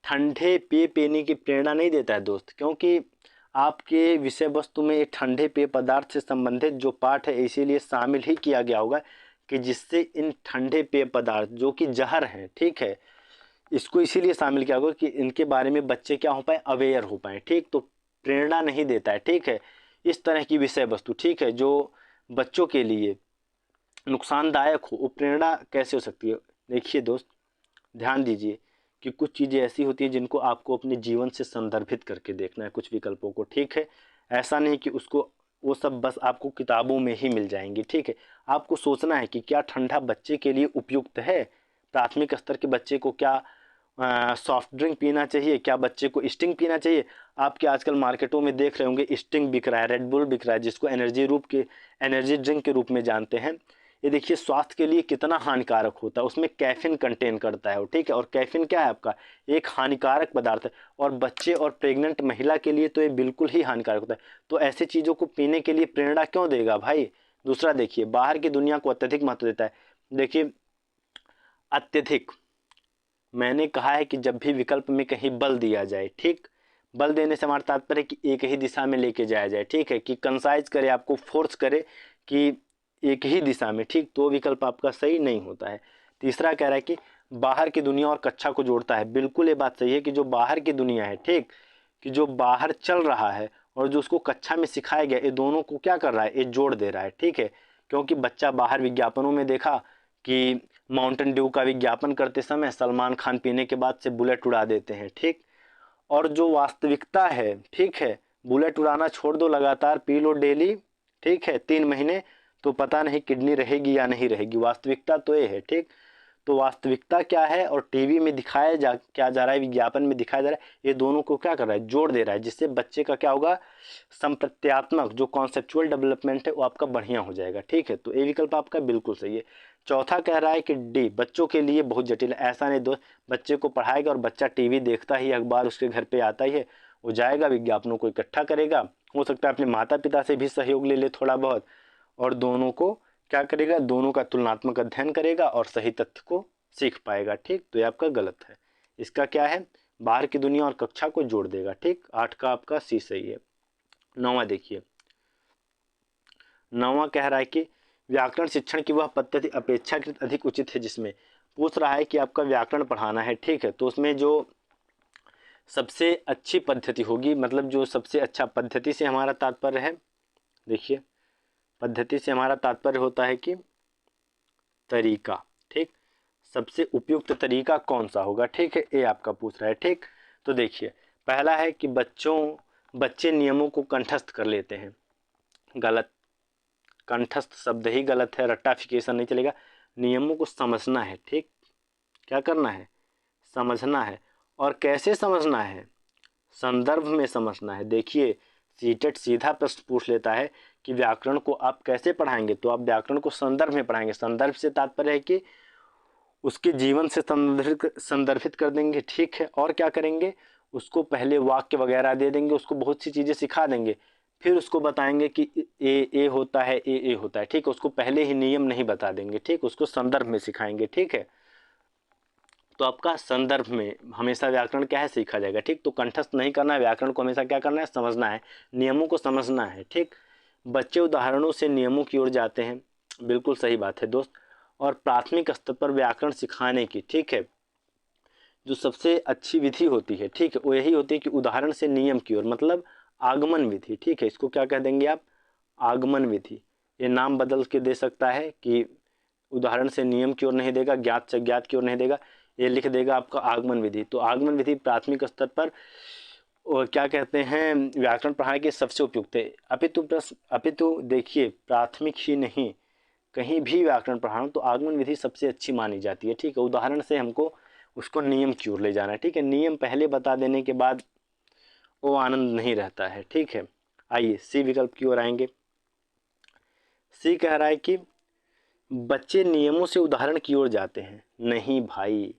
ठंडे पेय पीने की प्रेरणा नहीं देता है दोस्त, क्योंकि आपके विषय वस्तु में ये ठंडे पेय पदार्थ से संबंधित जो पाठ है इसीलिए शामिल ही किया गया होगा कि जिससे इन ठंडे पेय पदार्थ जो कि जहर हैं, ठीक है, इसको इसीलिए शामिल किया होगा कि इनके बारे में बच्चे क्या हो पाए, अवेयर हो पाए, ठीक। तो प्रेरणा नहीं देता है, ठीक है, इस तरह की विषय वस्तु, ठीक है, जो बच्चों के लिए नुकसानदायक हो, वो प्रेरणा कैसे हो सकती है। देखिए दोस्त, ध्यान दीजिए कि कुछ चीज़ें ऐसी होती हैं जिनको आपको अपने जीवन से संदर्भित करके देखना है, कुछ विकल्पों को, ठीक है। ऐसा नहीं कि उसको वो सब बस आपको किताबों में ही मिल जाएंगी, ठीक है। आपको सोचना है कि क्या ठंडा बच्चे के लिए उपयुक्त है, प्राथमिक स्तर के बच्चे को क्या सॉफ्ट ड्रिंक पीना चाहिए, क्या बच्चे को स्टिंग पीना चाहिए। आपके आजकल मार्केटों में देख रहे होंगे स्टिंग बिक रहा है, रेड बुल बिक रहा है, जिसको एनर्जी ड्रिंक के रूप में जानते हैं। ये देखिए स्वास्थ्य के लिए कितना हानिकारक होता है, उसमें कैफीन कंटेन करता है वो, ठीक है। और कैफीन क्या है आपका, एक हानिकारक पदार्थ है, और बच्चे और प्रेग्नेंट महिला के लिए तो ये बिल्कुल ही हानिकारक होता है। तो ऐसी चीज़ों को पीने के लिए प्रेरणा क्यों देगा भाई। दूसरा देखिए, बाहर की दुनिया को अत्यधिक महत्व देता है। देखिए, अत्यधिक, मैंने कहा है कि जब भी विकल्प में कहीं बल दिया जाए, ठीक, बल देने से हमारा तात्पर्य है कि एक ही दिशा में लेके जाया जाए, ठीक है, कि कंसाइज करे, आपको फोर्स करे कि एक ही दिशा में, ठीक, तो विकल्प आपका सही नहीं होता है। तीसरा कह रहा है कि बाहर की दुनिया और कक्षा को जोड़ता है। बिल्कुल ये बात सही है कि जो बाहर की दुनिया है, ठीक, कि जो बाहर चल रहा है और जो उसको कक्षा में सिखाया गया, ये दोनों को क्या कर रहा है, ये जोड़ दे रहा है, ठीक है। क्योंकि बच्चा बाहर विज्ञापनों में देखा कि माउंटेन ड्यू का विज्ञापन करते समय सलमान खान पीने के बाद से बुलेट उड़ा देते हैं, ठीक। और जो वास्तविकता है, ठीक है, बुलेट उड़ाना छोड़ दो, लगातार पी लो डेली, ठीक है, 3 महीने, तो पता नहीं किडनी रहेगी या नहीं रहेगी। वास्तविकता तो ये है, ठीक। तो वास्तविकता क्या है और टीवी में क्या जा रहा है, विज्ञापन में दिखाया जा रहा है, ये दोनों को क्या कर रहा है, जोड़ दे रहा है, जिससे बच्चे का क्या होगा, संप्रत्यात्मक जो कॉन्सेप्चुअल डेवलपमेंट है वो आपका बढ़िया हो जाएगा, ठीक है। तो ये विकल्प आपका बिल्कुल सही है। चौथा कह रहा है कि डी, बच्चों के लिए बहुत जटिल है। ऐसा नहीं दोस्त, बच्चे को पढ़ाएगा और बच्चा टीवी देखता ही, अखबार उसके घर पे आता ही है, वो जाएगा विज्ञापनों को इकट्ठा करेगा, हो सकता है अपने माता पिता से भी सहयोग ले ले थोड़ा बहुत, और दोनों को क्या करेगा, दोनों का तुलनात्मक अध्ययन करेगा और सही तथ्य को सीख पाएगा, ठीक। तो ये आपका गलत है। इसका क्या है, बाहर की दुनिया और कक्षा को जोड़ देगा, ठीक। 8 का आपका सी सही है। 9वां देखिए, 9वां कह रहा है कि व्याकरण शिक्षण की वह पद्धति अपेक्षाकृत अधिक उचित है, जिसमें पूछ रहा है कि आपका व्याकरण पढ़ाना है, ठीक है, तो उसमें जो सबसे अच्छी पद्धति होगी, मतलब जो सबसे अच्छा पद्धति से हमारा तात्पर्य है, देखिए पद्धति से हमारा तात्पर्य होता है कि तरीका, ठीक, सबसे उपयुक्त तरीका कौन सा होगा, ठीक है, ये आपका पूछ रहा है, ठीक। तो देखिए, पहला है कि बच्चे नियमों को कंठस्थ कर लेते हैं। गलत, कंठस्थ शब्द ही गलत है, रट्टाफिकेशन नहीं चलेगा। नियमों को समझना है, ठीक, क्या करना है, समझना है। और कैसे समझना है, संदर्भ में समझना है। देखिए, सीटेट सीधा प्रश्न पूछ लेता है कि व्याकरण को आप कैसे पढ़ाएंगे, तो आप व्याकरण को संदर्भ में पढ़ाएंगे। संदर्भ से तात्पर्य है कि उसके जीवन से संदर्भित कर देंगे, ठीक है। और क्या करेंगे, उसको पहले वाक्य वगैरह दे देंगे, उसको बहुत सी चीज़ें सिखा देंगे, फिर उसको बताएंगे कि ए होता है, ए होता है, ठीक। उसको पहले ही नियम नहीं बता देंगे, ठीक, उसको संदर्भ में सिखाएंगे, ठीक है। तो आपका संदर्भ में हमेशा व्याकरण क्या है, सीखा जाएगा, ठीक। तो कंठस्थ नहीं करना है, व्याकरण को हमेशा क्या करना है, समझना है, नियमों को समझना है, ठीक। बच्चे उदाहरणों से नियमों की ओर जाते हैं, बिल्कुल सही बात है दोस्त। और प्राथमिक स्तर पर व्याकरण सिखाने की, ठीक है, जो सबसे अच्छी विधि होती है, ठीक है, वो यही होती है कि उदाहरण से नियम की ओर, मतलब आगमन विधि, ठीक है। इसको क्या कह देंगे आप, आगमन विधि। ये नाम बदल के दे सकता है कि उदाहरण से नियम की ओर नहीं देगा, ज्ञात से ज्ञात की ओर नहीं देगा, ये लिख देगा आपका आगमन विधि। तो आगमन विधि प्राथमिक स्तर पर और क्या कहते हैं, व्याकरण पढ़ाने के सबसे उपयुक्त है। अपितु देखिए, प्राथमिक ही नहीं, कहीं भी व्याकरण पढ़ाना तो आगमन विधि सबसे अच्छी मानी जाती है, ठीक है। उदाहरण से हमको उसको नियम की ओर ले जाना है, ठीक है। नियम पहले बता देने के बाद वो आनंद नहीं रहता है, ठीक है। आइए सी विकल्प की ओर आएंगे। सी कह रहा है कि बच्चे नियमों से उदाहरण की ओर जाते हैं। नहीं भाई,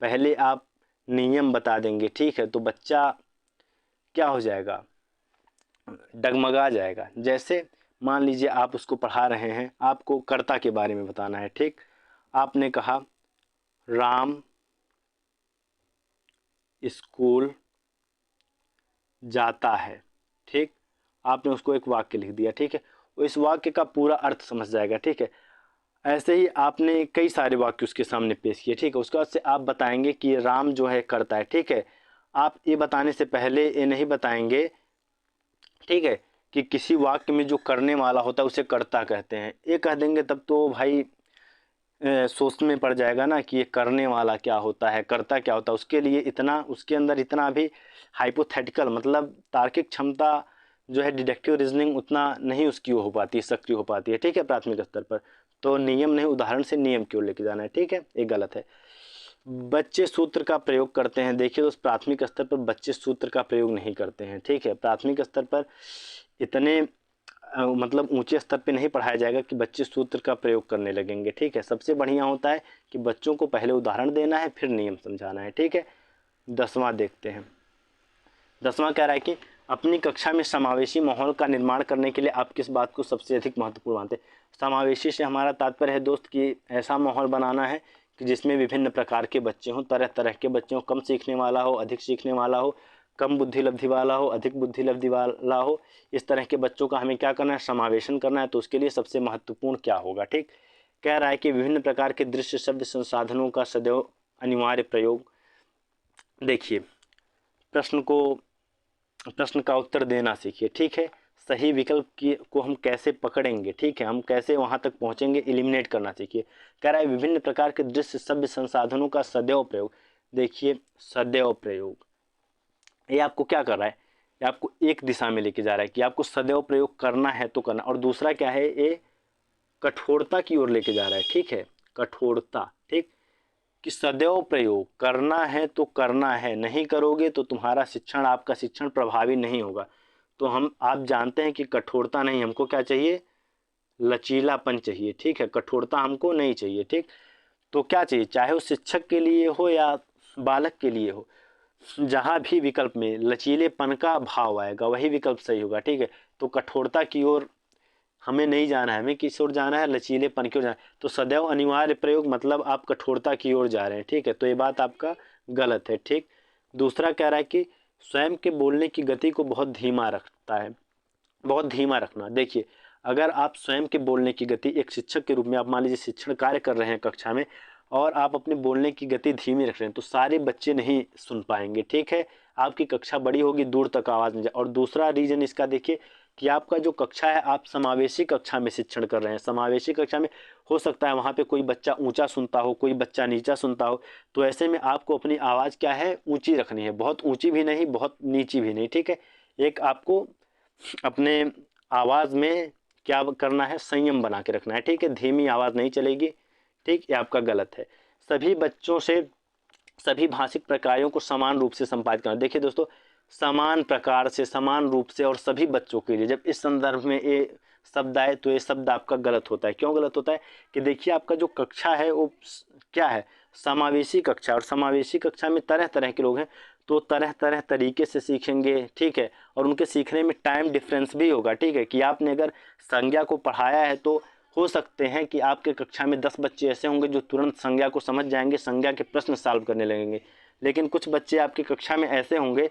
पहले आप नियम बता देंगे, ठीक है, तो बच्चा क्या हो जाएगा, डगमगा जाएगा। जैसे मान लीजिए आप उसको पढ़ा रहे हैं, आपको कर्ता के बारे में बताना है, ठीक। आपने कहा राम स्कूल जाता है, ठीक। आपने उसको एक वाक्य लिख दिया, ठीक है। इस वाक्य का पूरा अर्थ समझ जाएगा, ठीक है। ऐसे ही आपने कई सारे वाक्य उसके सामने पेश किए, ठीक है। उसके बाद से आप बताएंगे कि राम जो है करता है, ठीक है। आप ये बताने से पहले ये नहीं बताएंगे, ठीक है, कि किसी वाक्य में जो करने वाला होता है उसे कर्ता कहते हैं। ये कह देंगे तब तो भाई सोच में पड़ जाएगा ना कि ये करने वाला क्या होता है, कर्ता क्या होता है। उसके लिए इतना, उसके अंदर इतना भी हाइपोथेटिकल, मतलब तार्किक क्षमता जो है, डिडक्टिव रीजनिंग उतना नहीं उसकी हो पाती, सक्रिय हो पाती है, ठीक है, प्राथमिक स्तर पर। तो नियम नहीं, उदाहरण से नियम की ओर लेके जाना है, ठीक है, ये गलत है। बच्चे सूत्र का प्रयोग करते हैं। देखिए दोस्त, प्राथमिक स्तर पर बच्चे सूत्र का प्रयोग नहीं करते हैं, ठीक है। प्राथमिक स्तर पर इतने मतलब ऊंचे स्तर पे नहीं पढ़ाया जाएगा कि बच्चे सूत्र का प्रयोग करने लगेंगे, ठीक है। सबसे बढ़िया होता है कि बच्चों को पहले उदाहरण देना है, फिर नियम समझाना है, ठीक है। 10वां देखते हैं। 10वां कह रहा है कि अपनी कक्षा में समावेशी माहौल का निर्माण करने के लिए आप किस बात को सबसे अधिक महत्वपूर्ण मानते हैं। समावेशी से हमारा तात्पर्य है दोस्त कि ऐसा माहौल बनाना है कि जिसमें विभिन्न प्रकार के बच्चे हों, तरह तरह के बच्चे हों, कम सीखने वाला हो, अधिक सीखने वाला हो, कम बुद्धि लब्धि वाला हो, अधिक बुद्धि लब्धि वाला हो। इस तरह के बच्चों का हमें क्या करना है, समावेशन करना है। तो उसके लिए सबसे महत्वपूर्ण क्या होगा, ठीक। कह रहा है कि विभिन्न प्रकार के दृश्य शब्द संसाधनों का सदैव अनिवार्य प्रयोग। देखिए, प्रश्न का उत्तर देना सीखिए, ठीक है। सही विकल्प को हम कैसे पकड़ेंगे, ठीक है, हम कैसे वहां तक पहुंचेंगे, एलिमिनेट करना सीखिए। कह रहा है विभिन्न प्रकार के दृश्य शब्द संसाधनों का सदैव प्रयोग। देखिए, सदैव प्रयोग, ये आपको क्या कर रहा है, ये आपको एक दिशा में लेके जा रहा है कि आपको सदैव प्रयोग करना है तो करना। और दूसरा क्या है, ये कठोरता की ओर लेके जा रहा है, ठीक है, कठोरता, ठीक, कि सदैव प्रयोग करना है तो करना है, नहीं करोगे तो तुम्हारा शिक्षण, आपका शिक्षण प्रभावी नहीं होगा। तो हम, आप जानते हैं कि कठोरता नहीं, हमको क्या चाहिए, लचीलापन चाहिए, ठीक है, कठोरता हमको नहीं चाहिए, ठीक। तो क्या चाहिए, चाहे वो शिक्षक के लिए हो या बालक के लिए हो, जहाँ भी विकल्प में लचीलेपन का भाव आएगा वही विकल्प सही होगा, ठीक है। तो कठोरता की ओर हमें नहीं जाना है, हमें किस ओर जाना है, लचीलेपन की ओर जाना है। तो सदैव अनिवार्य प्रयोग मतलब आप कठोरता की ओर जा रहे हैं, ठीक है। तो ये बात आपका गलत है, ठीक। दूसरा कह रहा है कि स्वयं के बोलने की गति को बहुत धीमा रखता है, बहुत धीमा रखना। देखिए, अगर आप स्वयं के बोलने की गति, एक शिक्षक के रूप में आप मान लीजिए शिक्षण कार्य कर रहे हैं कक्षा में, और आप अपने बोलने की गति धीमी रख रहे हैं, तो सारे बच्चे नहीं सुन पाएंगे, ठीक है। आपकी कक्षा बड़ी होगी, दूर तक आवाज़ नहीं जाए। और दूसरा रीज़न इसका देखिए कि आपका जो कक्षा है आप समावेशी कक्षा में शिक्षण कर रहे हैं। समावेशी कक्षा में हो सकता है वहाँ पे कोई बच्चा ऊंचा सुनता हो, कोई बच्चा नीचा सुनता हो, तो ऐसे में आपको अपनी आवाज़ क्या है ऊंची रखनी है, बहुत ऊंची भी नहीं बहुत नीची भी नहीं, ठीक है। एक आपको अपने आवाज़ में क्या करना है, संयम बना के रखना है, ठीक है। धीमी आवाज़ नहीं चलेगी, ठीक, ये आपका गलत है। सभी बच्चों से सभी भाषिक प्रकारों को समान रूप से संपादित करना। देखिए दोस्तों, समान प्रकार से, समान रूप से और सभी बच्चों के लिए, जब इस संदर्भ में ये शब्द आए तो ये शब्द आपका गलत होता है। क्यों गलत होता है कि देखिए आपका जो कक्षा है वो क्या है, समावेशी कक्षा, और समावेशी कक्षा में तरह तरह के लोग हैं, तो तरह तरह तरीके से सीखेंगे, ठीक है। और उनके सीखने में टाइम डिफरेंस भी होगा, ठीक है। कि आपने अगर संज्ञा को पढ़ाया है तो हो सकते हैं कि आपके कक्षा में 10 बच्चे ऐसे होंगे जो तुरंत संज्ञा को समझ जाएंगे, संज्ञा के प्रश्न सॉल्व करने लगेंगे। लेकिन कुछ बच्चे आपकी कक्षा में ऐसे होंगे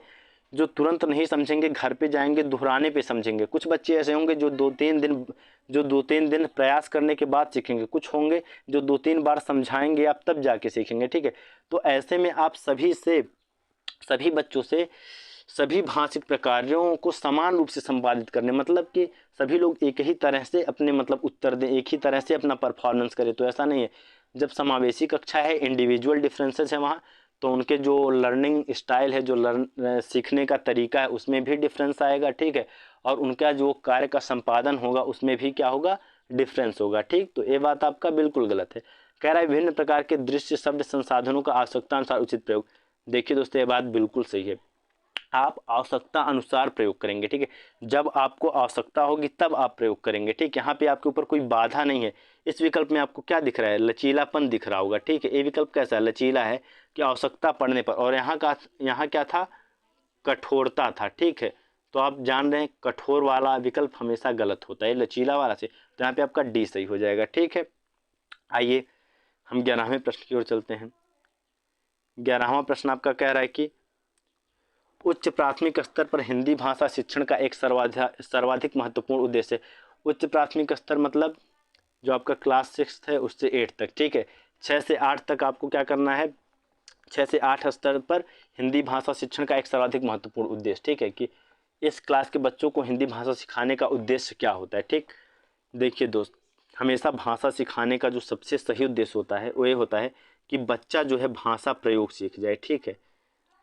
जो तुरंत नहीं समझेंगे, घर पे जाएंगे दोहराने पे समझेंगे। कुछ बच्चे ऐसे होंगे जो दो तीन दिन प्रयास करने के बाद सीखेंगे। कुछ होंगे जो 2-3 बार समझाएंगे आप तब जाके सीखेंगे, ठीक है। तो ऐसे में आप सभी बच्चों से सभी भाषिक प्रकारों को समान रूप से संपादित करने, मतलब कि सभी लोग एक ही तरह से अपने मतलब उत्तर दें, एक ही तरह से अपना परफॉर्मेंस करें, तो ऐसा नहीं है। जब समावेशी कक्षा है, इंडिविजुअल डिफरेंसेस है वहाँ, तो उनके जो लर्निंग स्टाइल है, जो सीखने का तरीका है उसमें भी डिफरेंस आएगा, ठीक है। और उनका जो कार्य का संपादन होगा उसमें भी क्या होगा, डिफरेंस होगा, ठीक। तो ये बात आपका बिल्कुल गलत है। कह रहा है विभिन्न प्रकार के दृश्य शब्द संसाधनों का आवश्यकता अनुसार उचित प्रयोग। देखिए दोस्तों, ये बात बिल्कुल सही है। आप आवश्यकता अनुसार प्रयोग करेंगे, ठीक है। जब आपको आवश्यकता होगी तब आप प्रयोग करेंगे, ठीक। यहाँ पे आपके ऊपर कोई बाधा नहीं है। इस विकल्प में आपको क्या दिख रहा है, लचीलापन दिख रहा होगा, ठीक है। ये विकल्प कैसा है, लचीला है कि आवश्यकता पड़ने पर। और यहाँ क्या था, कठोरता था, ठीक है। तो आप जान रहे हैं कठोर वाला विकल्प हमेशा गलत होता है, लचीला वाला से, तो यहाँ पे आपका डी सही हो जाएगा, ठीक है। आइए हम 11वें प्रश्न की ओर चलते हैं। 11वां प्रश्न आपका कह रहा है कि उच्च प्राथमिक स्तर पर हिंदी भाषा शिक्षण का एक सर्वाधिक महत्वपूर्ण उद्देश्य है। उच्च प्राथमिक स्तर मतलब जो आपका क्लास 6 है उससे 8 तक, ठीक है। 6 से 8 तक आपको क्या करना है, 6 से 8 स्तर पर हिंदी भाषा शिक्षण का एक सर्वाधिक महत्वपूर्ण उद्देश्य, ठीक है। कि इस क्लास के बच्चों को हिंदी भाषा सिखाने का उद्देश्य क्या होता है, ठीक। देखिए दोस्त, हमेशा भाषा सिखाने का जो सबसे सही उद्देश्य होता है वो ये होता है कि बच्चा जो है भाषा प्रयोग सीख जाए, ठीक है।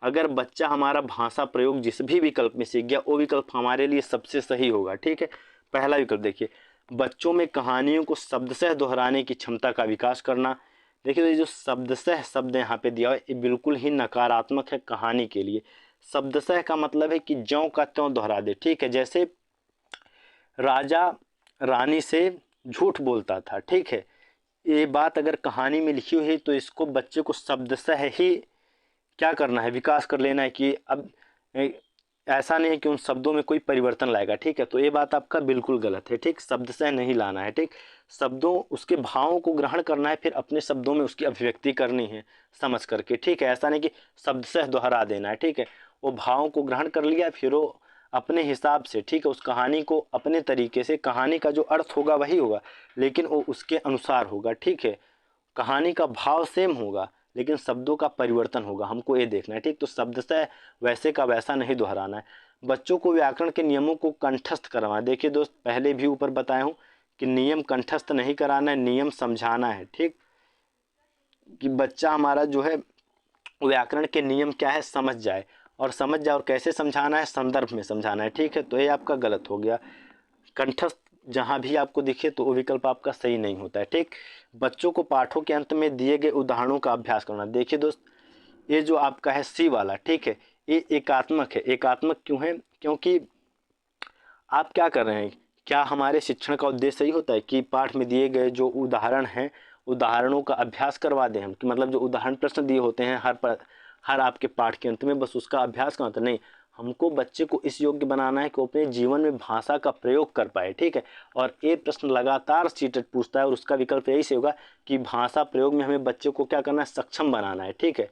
अगर बच्चा हमारा भाषा प्रयोग जिस भी विकल्प में सीख गया वो विकल्प हमारे लिए सबसे सही होगा, ठीक है। पहला विकल्प देखिए, बच्चों में कहानियों को शब्दशः दोहराने की क्षमता का विकास करना। देखिए ये जो शब्दशः शब्द यहाँ पे दिया है ये बिल्कुल ही नकारात्मक है कहानी के लिए। शब्दशः का मतलब है कि ज्यों का त्यों दोहरा दे, ठीक है। जैसे राजा रानी से झूठ बोलता था, ठीक है। ये बात अगर कहानी में लिखी हुई है तो इसको बच्चे को शब्दशः ही क्या करना है, विकास कर लेना है। कि अब ऐसा नहीं है कि उन शब्दों में कोई परिवर्तन लाएगा, ठीक है। तो ये बात आपका बिल्कुल गलत है, ठीक। शब्दशः नहीं लाना है, ठीक। शब्दों उसके भावों को ग्रहण करना है, फिर अपने शब्दों में उसकी अभिव्यक्ति करनी है समझ करके, ठीक है। ऐसा नहीं कि शब्दशः दोहरा देना है, ठीक है। वो भावों को ग्रहण कर लिया फिर वो अपने हिसाब से, ठीक है, उस कहानी को अपने तरीके से, कहानी का जो अर्थ होगा वही होगा लेकिन वो उसके अनुसार होगा, ठीक है। कहानी का भाव सेम होगा लेकिन शब्दों का परिवर्तन होगा, हमको ये देखना है, ठीक। तो शब्दशः वैसे का वैसा नहीं दोहराना है। बच्चों को व्याकरण के नियमों को कंठस्थ करवाना। देखिए दोस्त, पहले भी ऊपर बताया हूँ कि नियम कंठस्थ नहीं कराना है, नियम समझाना है, ठीक। कि बच्चा हमारा जो है व्याकरण के नियम क्या है समझ जाए, और समझ जाए और कैसे समझाना है, संदर्भ में समझाना है, ठीक है। तो ये आपका गलत हो गया। कंठस्थ जहाँ भी आपको दिखे तो वो विकल्प आपका सही नहीं होता है, ठीक। बच्चों को पाठों के अंत में दिए गए उदाहरणों का अभ्यास करना। देखिए दोस्त, ये जो आपका है सी वाला, ठीक है, ये एकात्मक है। एकात्मक क्यों है, क्योंकि आप क्या कर रहे हैं, क्या हमारे शिक्षण का उद्देश्य सही होता है कि पाठ में दिए गए जो उदाहरण हैं उदाहरणों का अभ्यास करवा दें हम, कि मतलब जो उदाहरण प्रश्न दिए होते हैं हर आपके पाठ के अंत में बस उसका अभ्यास करना, तो नहीं। हमको बच्चे को इस योग्य बनाना है कि वो अपने जीवन में भाषा का प्रयोग कर पाए, ठीक है। और ये प्रश्न लगातार सीटेट पूछता है और उसका विकल्प यही से होगा कि भाषा प्रयोग में हमें बच्चे को क्या करना है, सक्षम बनाना है, ठीक है।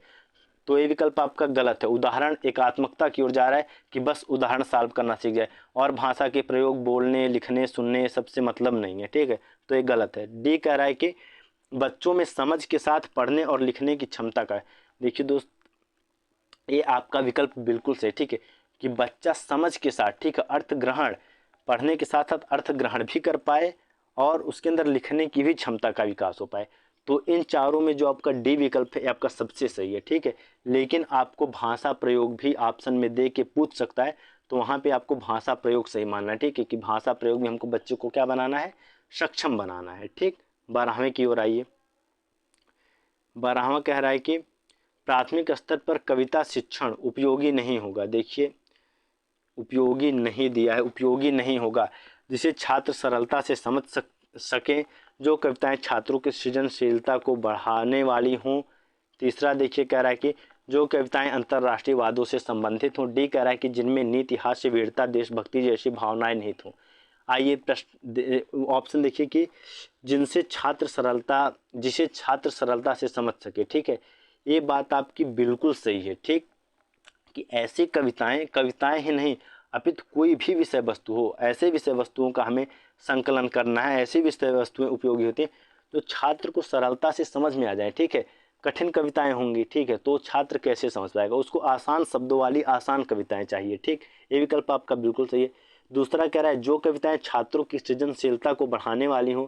तो ये विकल्प आपका गलत है। उदाहरण एकात्मकता की ओर जा रहा है कि बस उदाहरण सॉल्व करना सीख जाए और भाषा के प्रयोग बोलने लिखने सुनने सबसे मतलब नहीं है, ठीक है। तो ये गलत है। डी कह रहा है कि बच्चों में समझ के साथ पढ़ने और लिखने की क्षमता का है। देखिए दोस्त, ये आपका विकल्प बिल्कुल सही, ठीक है। कि बच्चा समझ के साथ, ठीक है, अर्थ ग्रहण पढ़ने के साथ साथ अर्थ ग्रहण भी कर पाए और उसके अंदर लिखने की भी क्षमता का विकास हो पाए। तो इन चारों में जो आपका डी विकल्प है आपका सबसे सही है, ठीक है। लेकिन आपको भाषा प्रयोग भी ऑप्शन में दे के पूछ सकता है, तो वहाँ पे आपको भाषा प्रयोग सही मानना है, ठीक है, कि भाषा प्रयोग में हमको बच्चों को क्या बनाना है, सक्षम बनाना है, ठीक। 12वें की ओर आइए। 12वां कह रहा है कि प्राथमिक स्तर पर कविता शिक्षण उपयोगी नहीं होगा। देखिए उपयोगी नहीं दिया है, उपयोगी नहीं होगा, जिसे छात्र सरलता से समझ सकें, जो कविताएं छात्रों की सृजनशीलता को बढ़ाने वाली हों। तीसरा देखिए कह रहा है कि जो कविताएं अंतर्राष्ट्रीय वादों से संबंधित हों। डी कह रहा है कि जिनमें नीति, हास्य, वीरता, देशभक्ति जैसी भावनाएं निहित हों। आइए प्रश्न ऑप्शन देखिए कि जिसे छात्र सरलता से समझ सके, ठीक है। ये बात आपकी बिल्कुल सही है, ठीक, कि ऐसी कविताएं ही नहीं अपितु कोई भी विषय वस्तु हो, ऐसे विषय वस्तुओं का हमें संकलन करना है। ऐसी विषय वस्तुएं उपयोगी होती हैं जो छात्र को सरलता से समझ में आ जाए, ठीक है। कठिन कविताएं होंगी, ठीक है, तो छात्र कैसे समझ पाएगा, उसको आसान शब्दों वाली आसान कविताएं चाहिए, ठीक। ये विकल्प आपका बिल्कुल सही है। दूसरा कह रहा है जो कविताएं छात्रों की सृजनशीलता को बढ़ाने वाली हों,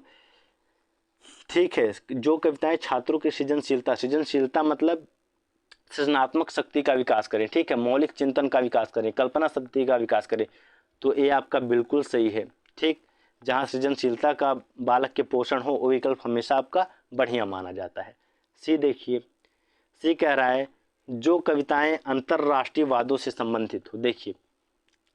ठीक है। जो कविताएं छात्रों की सृजनशीलता मतलब सृजनात्मक शक्ति का विकास करें, ठीक है, मौलिक चिंतन का विकास करें, कल्पना शक्ति का विकास करें, तो ये आपका बिल्कुल सही है, ठीक। जहाँ सृजनशीलता का बालक के पोषण हो वो विकल्प हमेशा आपका बढ़िया माना जाता है। सी देखिए, सी कह रहा है जो कविताएं अंतर्राष्ट्रीय वादों से संबंधित हो। देखिए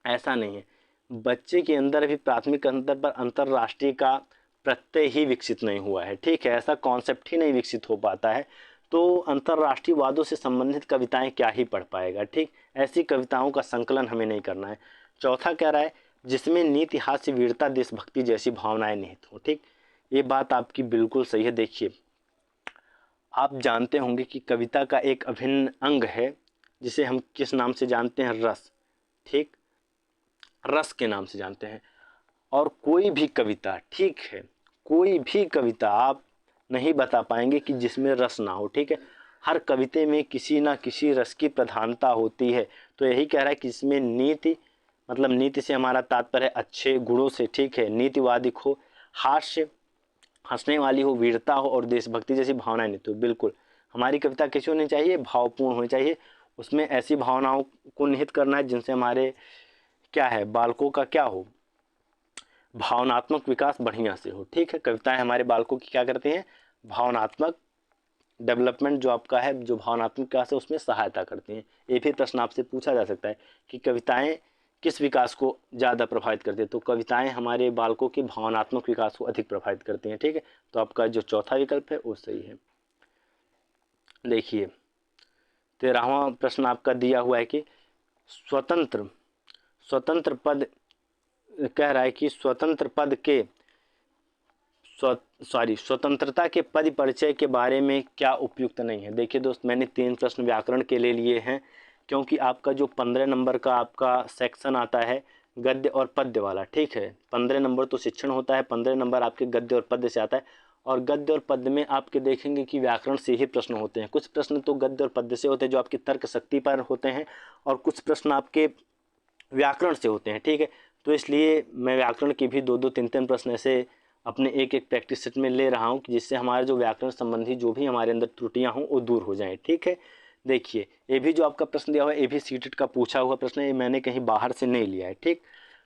ऐसा नहीं है, बच्चे के अंदर भी प्राथमिक अंतर पर अंतर्राष्ट्रीय का प्रत्यय ही विकसित नहीं हुआ है, ठीक है, ऐसा कॉन्सेप्ट ही नहीं विकसित हो पाता है, तो अंतर्राष्ट्रीय वादों से संबंधित कविताएं क्या ही पढ़ पाएगा, ठीक। ऐसी कविताओं का संकलन हमें नहीं करना है। चौथा कह रहा है जिसमें नीति, हास्य, वीरता, देशभक्ति जैसी भावनाएं निहित हो, ठीक। ये बात आपकी बिल्कुल सही है। देखिए आप जानते होंगे कि कविता का एक अभिन्न अंग है जिसे हम किस नाम से जानते हैं, रस, ठीक, रस के नाम से जानते हैं। और कोई भी कविता, ठीक है, कोई भी कविता आप नहीं बता पाएंगे कि जिसमें रस ना हो, ठीक है। हर कविते में किसी ना किसी रस की प्रधानता होती है। तो यही कह रहा है कि इसमें नीति, मतलब नीति से हमारा तात्पर्य है अच्छे गुणों से, ठीक है, नीतिवादिक हो, हास्य, हंसने वाली हो, वीरता हो और देशभक्ति जैसी भावनाएं नहीं। तो बिल्कुल हमारी कविता कैसी होनी चाहिए, भावपूर्ण होनी चाहिए। उसमें ऐसी भावनाओं को निहित करना है जिनसे हमारे क्या है, बालकों का क्या हो, भावनात्मक विकास बढ़िया से हो, ठीक है। कविताएं हमारे बालकों की क्या करती हैं, भावनात्मक डेवलपमेंट जो आपका है, जो भावनात्मक विकास है उसमें सहायता करती हैं। ये भी प्रश्न आपसे पूछा जा सकता है कि कविताएं किस विकास को ज़्यादा प्रभावित करती है, तो कविताएं हमारे बालकों के भावनात्मक विकास को अधिक प्रभावित करती हैं, ठीक है। तो आपका जो चौथा विकल्प है वो सही है। देखिए 13वां प्रश्न आपका दिया हुआ है कि स्वतंत्र पद कह रहा है कि स्वतंत्रता के पद परिचय के बारे में क्या उपयुक्त नहीं है। देखिए दोस्त, मैंने 3 प्रश्न व्याकरण के लिए लिए हैं, क्योंकि आपका जो 15 नंबर का आपका सेक्शन आता है गद्य और पद्य वाला, ठीक है, 15 नंबर तो शिक्षण होता है, 15 नंबर आपके गद्य और पद्य से आता है। और गद्य और पद्य में आपके देखेंगे कि व्याकरण से ही प्रश्न होते हैं। कुछ प्रश्न तो गद्य और पद्य से होते हैं जो आपकी तर्क शक्ति पर होते हैं, और कुछ प्रश्न आपके व्याकरण से होते हैं, ठीक है। तो इसलिए मैं व्याकरण के भी 2-2, 3-3 प्रश्न ऐसे अपने एक प्रैक्टिस सेट में ले रहा हूँ कि जिससे हमारे जो व्याकरण संबंधी जो भी हमारे अंदर त्रुटियाँ हों वो दूर हो जाएं, ठीक है। देखिए ये भी जो आपका प्रश्न दिया हुआ है ये भी सीटेट का पूछा हुआ प्रश्न है, ये मैंने कहीं बाहर से नहीं लिया है, ठीक।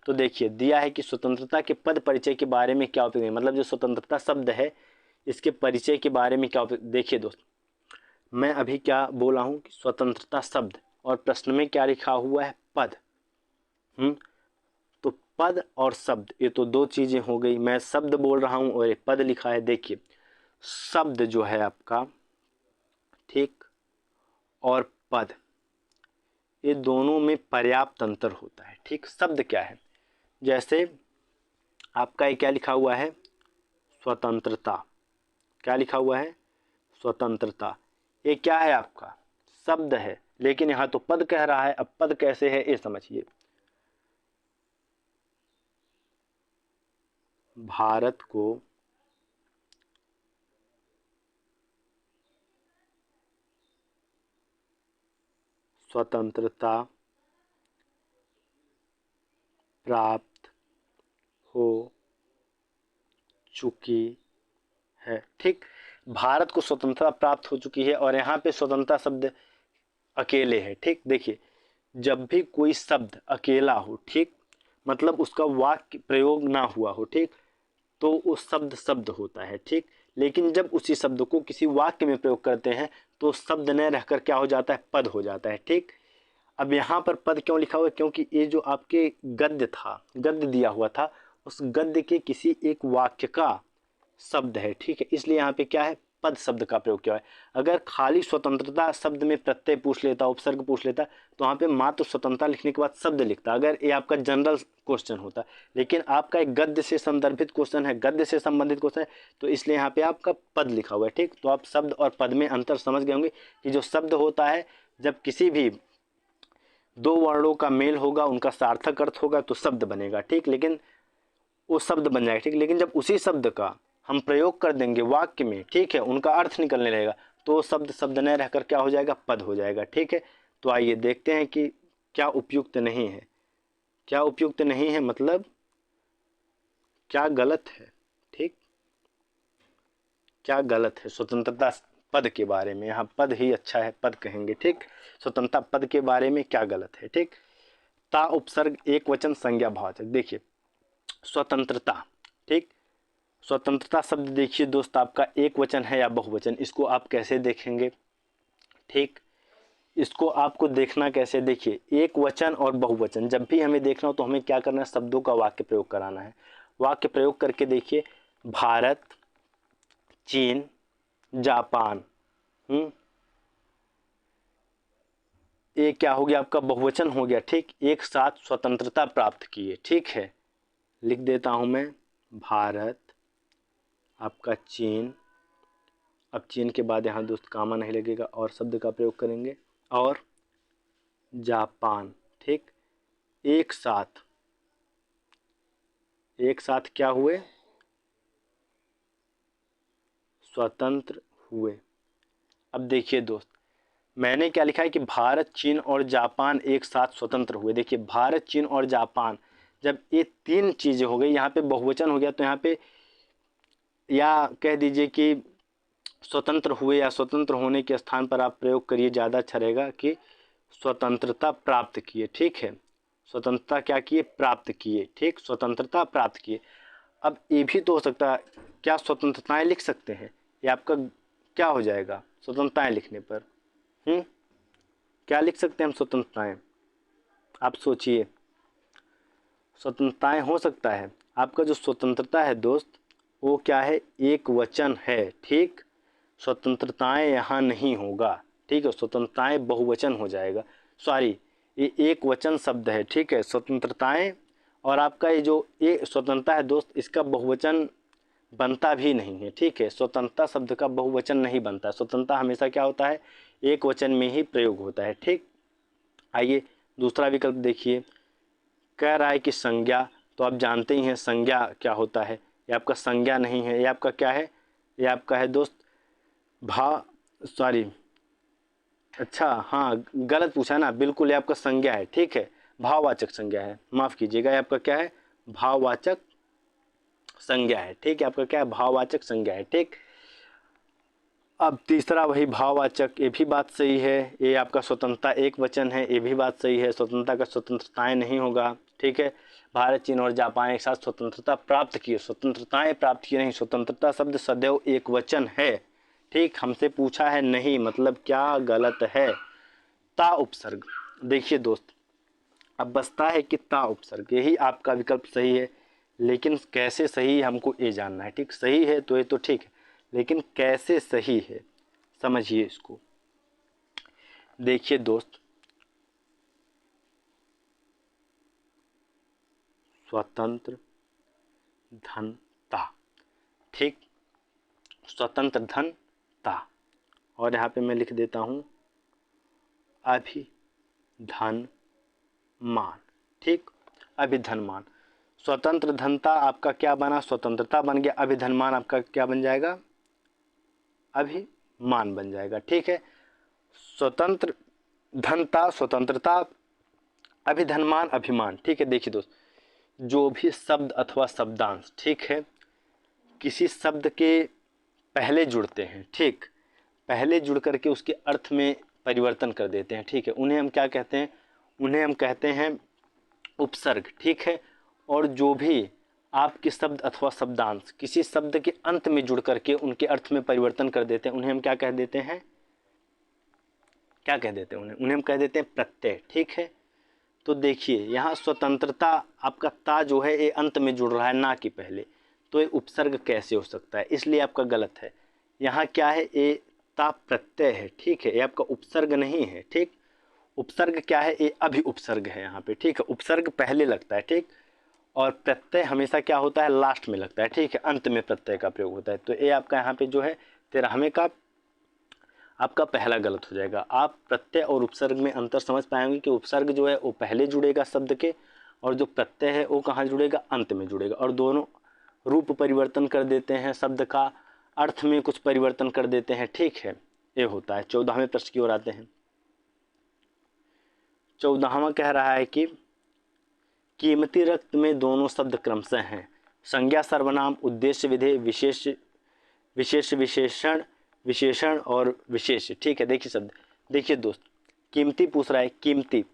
तो देखिए दिया है कि स्वतंत्रता के पद परिचय के बारे में क्या उपयोग है, मतलब जो स्वतंत्रता शब्द है इसके परिचय के बारे में क्या उपयोग। देखिए दोस्त, मैं अभी क्या बोला हूँ कि स्वतंत्रता शब्द, और प्रश्न में क्या लिखा हुआ है, पद। तो पद और शब्द ये तो 2 चीजें हो गई, मैं शब्द बोल रहा हूं और ये पद लिखा है। देखिए शब्द जो है आपका, ठीक, और पद, ये दोनों में पर्याप्त अंतर होता है, ठीक। शब्द क्या है, जैसे आपका ये क्या लिखा हुआ है, स्वतंत्रता, क्या लिखा हुआ है, स्वतंत्रता, ये क्या है आपका शब्द है, लेकिन यहाँ तो पद कह रहा है। अब पद कैसे है ये समझिए, भारत को स्वतंत्रता प्राप्त हो चुकी है। ठीक, भारत को स्वतंत्रता प्राप्त हो चुकी है और यहाँ पे स्वतंत्रता शब्द अकेले है। ठीक, देखिए जब भी कोई शब्द अकेला हो, ठीक, मतलब उसका वाक्य प्रयोग ना हुआ हो, ठीक, तो उस शब्द शब्द होता है। ठीक, लेकिन जब उसी शब्द को किसी वाक्य में प्रयोग करते हैं तो शब्द न रहकर क्या हो जाता है, पद हो जाता है। ठीक, अब यहाँ पर पद क्यों लिखा हुआ है, क्योंकि ये जो आपके गद्य था, गद्य दिया हुआ था, उस गद्य के किसी एक वाक्य का शब्द है। ठीक है, इसलिए यहाँ पे क्या है, पद शब्द का प्रयोग किया है। अगर खाली स्वतंत्रता शब्द में प्रत्यय पूछ लेता, उपसर्ग पूछ लेता, तो वहाँ पे मात्र स्वतंत्रता लिखने के बाद शब्द लिखता, अगर ये आपका जनरल क्वेश्चन होता। लेकिन आपका एक गद्य से संदर्भित क्वेश्चन है, गद्य से संबंधित क्वेश्चन है, तो इसलिए यहाँ पे आपका पद लिखा हुआ है। ठीक, तो आप शब्द और पद में अंतर समझ गए होंगे कि जो शब्द होता है, जब किसी भी दो वर्णों का मेल होगा, उनका सार्थक अर्थ होगा तो शब्द बनेगा। ठीक, लेकिन वो शब्द बन जाएगा। ठीक, लेकिन जब उसी शब्द का हम प्रयोग कर देंगे वाक्य में, ठीक है, उनका अर्थ निकलने लगेगा, तो शब्द शब्द न रहकर क्या हो जाएगा, पद हो जाएगा। ठीक है, तो आइए देखते हैं कि क्या उपयुक्त नहीं है, क्या उपयुक्त नहीं है, मतलब क्या गलत है। ठीक, क्या गलत है स्वतंत्रता पद के बारे में, यहाँ पद ही अच्छा है, पद कहेंगे। ठीक, स्वतंत्रता पद के बारे में क्या गलत है। ठीक, ता उपसर्ग एक वचन संज्ञा भाववाचक। देखिए स्वतंत्रता, ठीक, स्वतंत्रता शब्द देखिए दोस्त, आपका एक वचन है या बहुवचन, इसको आप कैसे देखेंगे। ठीक, इसको आपको देखना कैसे, देखिए एक वचन और बहुवचन जब भी हमें देखना हो तो हमें क्या करना है, शब्दों का वाक्य प्रयोग कराना है। वाक्य प्रयोग करके देखिए, भारत, चीन, जापान, ये क्या हो गया, आपका बहुवचन हो गया। ठीक, एक साथ स्वतंत्रता प्राप्त किए। ठीक है, लिख देता हूं मैं, भारत, आपका चीन, अब चीन के बाद यहाँ दोस्त कामा नहीं लगेगा और शब्द का प्रयोग करेंगे, और जापान। ठीक, एक साथ, एक साथ क्या हुए, स्वतंत्र हुए। अब देखिए दोस्त, मैंने क्या लिखा है कि भारत, चीन और जापान एक साथ स्वतंत्र हुए। देखिए भारत, चीन और जापान, जब ये तीन चीजें हो गई, यहाँ पे बहुवचन हो गया, तो यहाँ पे या कह दीजिए कि स्वतंत्र हुए, या स्वतंत्र होने के स्थान पर आप प्रयोग करिए, ज़्यादा अच्छा रहेगा कि स्वतंत्रता प्राप्त किए। ठीक है, स्वतंत्रता क्या किए, प्राप्त किए। ठीक, स्वतंत्रता प्राप्त किए। अब ये भी तो हो सकता है, क्या स्वतंत्रताएं लिख सकते हैं, ये आपका क्या हो जाएगा स्वतंत्रताएं लिखने पर, क्या लिख सकते हैं हम स्वतंत्रताएं, आप सोचिए। स्वतंत्रताएं हो सकता है, आपका जो स्वतंत्रता है दोस्त, वो क्या है, एक वचन है। ठीक, स्वतंत्रताएं यहाँ नहीं होगा। ठीक है, स्वतंत्रताएं बहुवचन हो जाएगा, सॉरी ये एक वचन शब्द है। ठीक है, स्वतंत्रताएं, और आपका ये जो ये स्वतंत्रता है दोस्त, इसका बहुवचन बनता भी नहीं है। ठीक है, स्वतंत्रता शब्द का बहुवचन नहीं बनता, स्वतंत्रता हमेशा क्या होता है, एक वचन में ही प्रयोग होता है। ठीक, आइए दूसरा विकल्प देखिए, कह रहा है कि संज्ञा, तो आप जानते ही हैं संज्ञा क्या होता है, ये आपका संज्ञा नहीं है, ये आपका क्या है, ये आपका है दोस्त भा, सॉरी, अच्छा हाँ गलत पूछा ना, बिल्कुल ये आपका संज्ञा है। ठीक है, भाववाचक संज्ञा है, माफ कीजिएगा, ये आपका क्या है, भाववाचक संज्ञा है। ठीक है, आपका क्या है, भाववाचक संज्ञा है। ठीक, अब तीसरा वही भाववाचक, ये भी बात सही है, ये आपका स्वतंत्रता एक वचन है, ये भी बात सही है, स्वतंत्रता का स्वतंत्रताएं नहीं होगा। ठीक है, भारत, चीन और जापान एक साथ स्वतंत्रता प्राप्त किए, स्वतंत्रताएं प्राप्त किए नहीं, स्वतंत्रता शब्द सदैव एक वचन है। ठीक, हमसे पूछा है नहीं, मतलब क्या गलत है, ता उपसर्ग। देखिए दोस्त, अब बसता है कि ता उपसर्ग, यही आपका विकल्प सही है, लेकिन कैसे सही हमको ये जानना है। ठीक, सही है तो ये तो ठीक है, लेकिन कैसे सही है समझिए इसको। देखिए दोस्त, स्वतंत्र धन ता, ठीक, स्वतंत्र धन ता, और यहाँ पे मैं लिख देता हूँ अभिधन मान। ठीक, अभिधन मान, स्वतंत्र धनता आपका क्या बना, स्वतंत्रता बन गया, अभिधनमान आपका क्या बन जाएगा, अभिमान बन जाएगा। ठीक है, स्वतंत्र धनता स्वतंत्रता, अभिधनमान अभिमान। ठीक है, देखिए दोस्त, जो भी शब्द अथवा शब्दांश, ठीक है, किसी शब्द के पहले जुड़ते हैं, ठीक, पहले जुड़ करके उसके अर्थ में परिवर्तन कर देते हैं, ठीक है, उन्हें हम क्या कहते हैं, उन्हें हम कहते हैं उपसर्ग, ठीक है। और जो भी आपके शब्द अथवा शब्दांश किसी शब्द के अंत में जुड़ करके उनके अर्थ में परिवर्तन कर देते हैं, उन्हें हम क्या कह देते हैं, क्या कह देते हैं, उन्हें हम कह देते हैं प्रत्यय, ठीक है। तो देखिए यहाँ स्वतंत्रता, आपका ता जो है ये अंत में जुड़ रहा है ना कि पहले, तो ये उपसर्ग कैसे हो सकता है, इसलिए आपका गलत है। यहाँ क्या है, ये ता प्रत्यय है, ठीक है, ये आपका उपसर्ग नहीं है, ठीक। उपसर्ग क्या है, ये अभी उपसर्ग है यहाँ पे, ठीक है, उपसर्ग पहले लगता है, ठीक, और प्रत्यय हमेशा क्या होता है, लास्ट में लगता है, ठीक है, अंत में प्रत्यय का प्रयोग होता है। तो ये आपका यहाँ पे जो है 13वें का आपका पहला गलत हो जाएगा। आप प्रत्यय और उपसर्ग में अंतर समझ पाएंगे कि उपसर्ग जो है वो पहले जुड़ेगा शब्द के, और जो प्रत्यय है वो कहाँ जुड़ेगा, अंत में जुड़ेगा, और दोनों रूप परिवर्तन कर देते हैं, शब्द का अर्थ में कुछ परिवर्तन कर देते हैं, ठीक है, ये होता है। 14वें प्रश्न की ओर आते हैं। 14वां कह रहा है कि कीमती रक्त में दोनों शब्द क्रमशः हैं, संज्ञा सर्वनाम, उद्देश्य विधेय, विशेष विशेष विशेषण, विशेषण और विशेष, ठीक है। देखिए शब्द, देखिए दोस्त, कीमती पूछ रहा है, कीमती,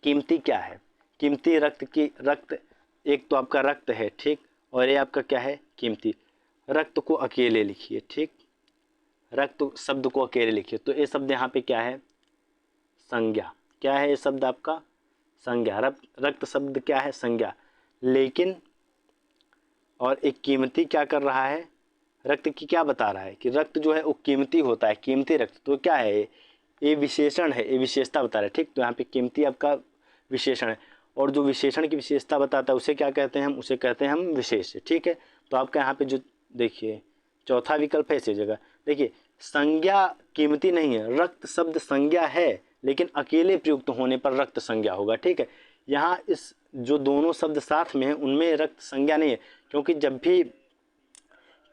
कीमती क्या है, कीमती रक्त की, रक्त एक तो आपका रक्त है, ठीक, और ये आपका क्या है, कीमती। रक्त को अकेले लिखिए, ठीक, रक्त शब्द को अकेले लिखिए, तो ये शब्द यहाँ पे क्या है, संज्ञा, क्या है ये शब्द आपका, संज्ञा, रक्त शब्द क्या है, संज्ञा। लेकिन और एक कीमती क्या कर रहा है, रक्त की क्या बता रहा है कि रक्त जो है वो कीमती होता है, कीमती रक्त, तो क्या है ये विशेषण है, ये विशेषता बता रहा है, ठीक। तो यहाँ पे कीमती आपका विशेषण है, और जो विशेषण की विशेषता बताता है उसे क्या कहते हैं हम, उसे कहते हैं हम विशेष, ठीक है। तो आपका यहाँ पे जो देखिए चौथा विकल्प है इसी जगह, देखिए संज्ञा कीमती नहीं है, रक्त शब्द संज्ञा है, लेकिन अकेले प्रयुक्त होने पर रक्त संज्ञा होगा, ठीक है। यहाँ इस जो दोनों शब्द साथ में हैं उनमें रक्त संज्ञा नहीं है, क्योंकि जब भी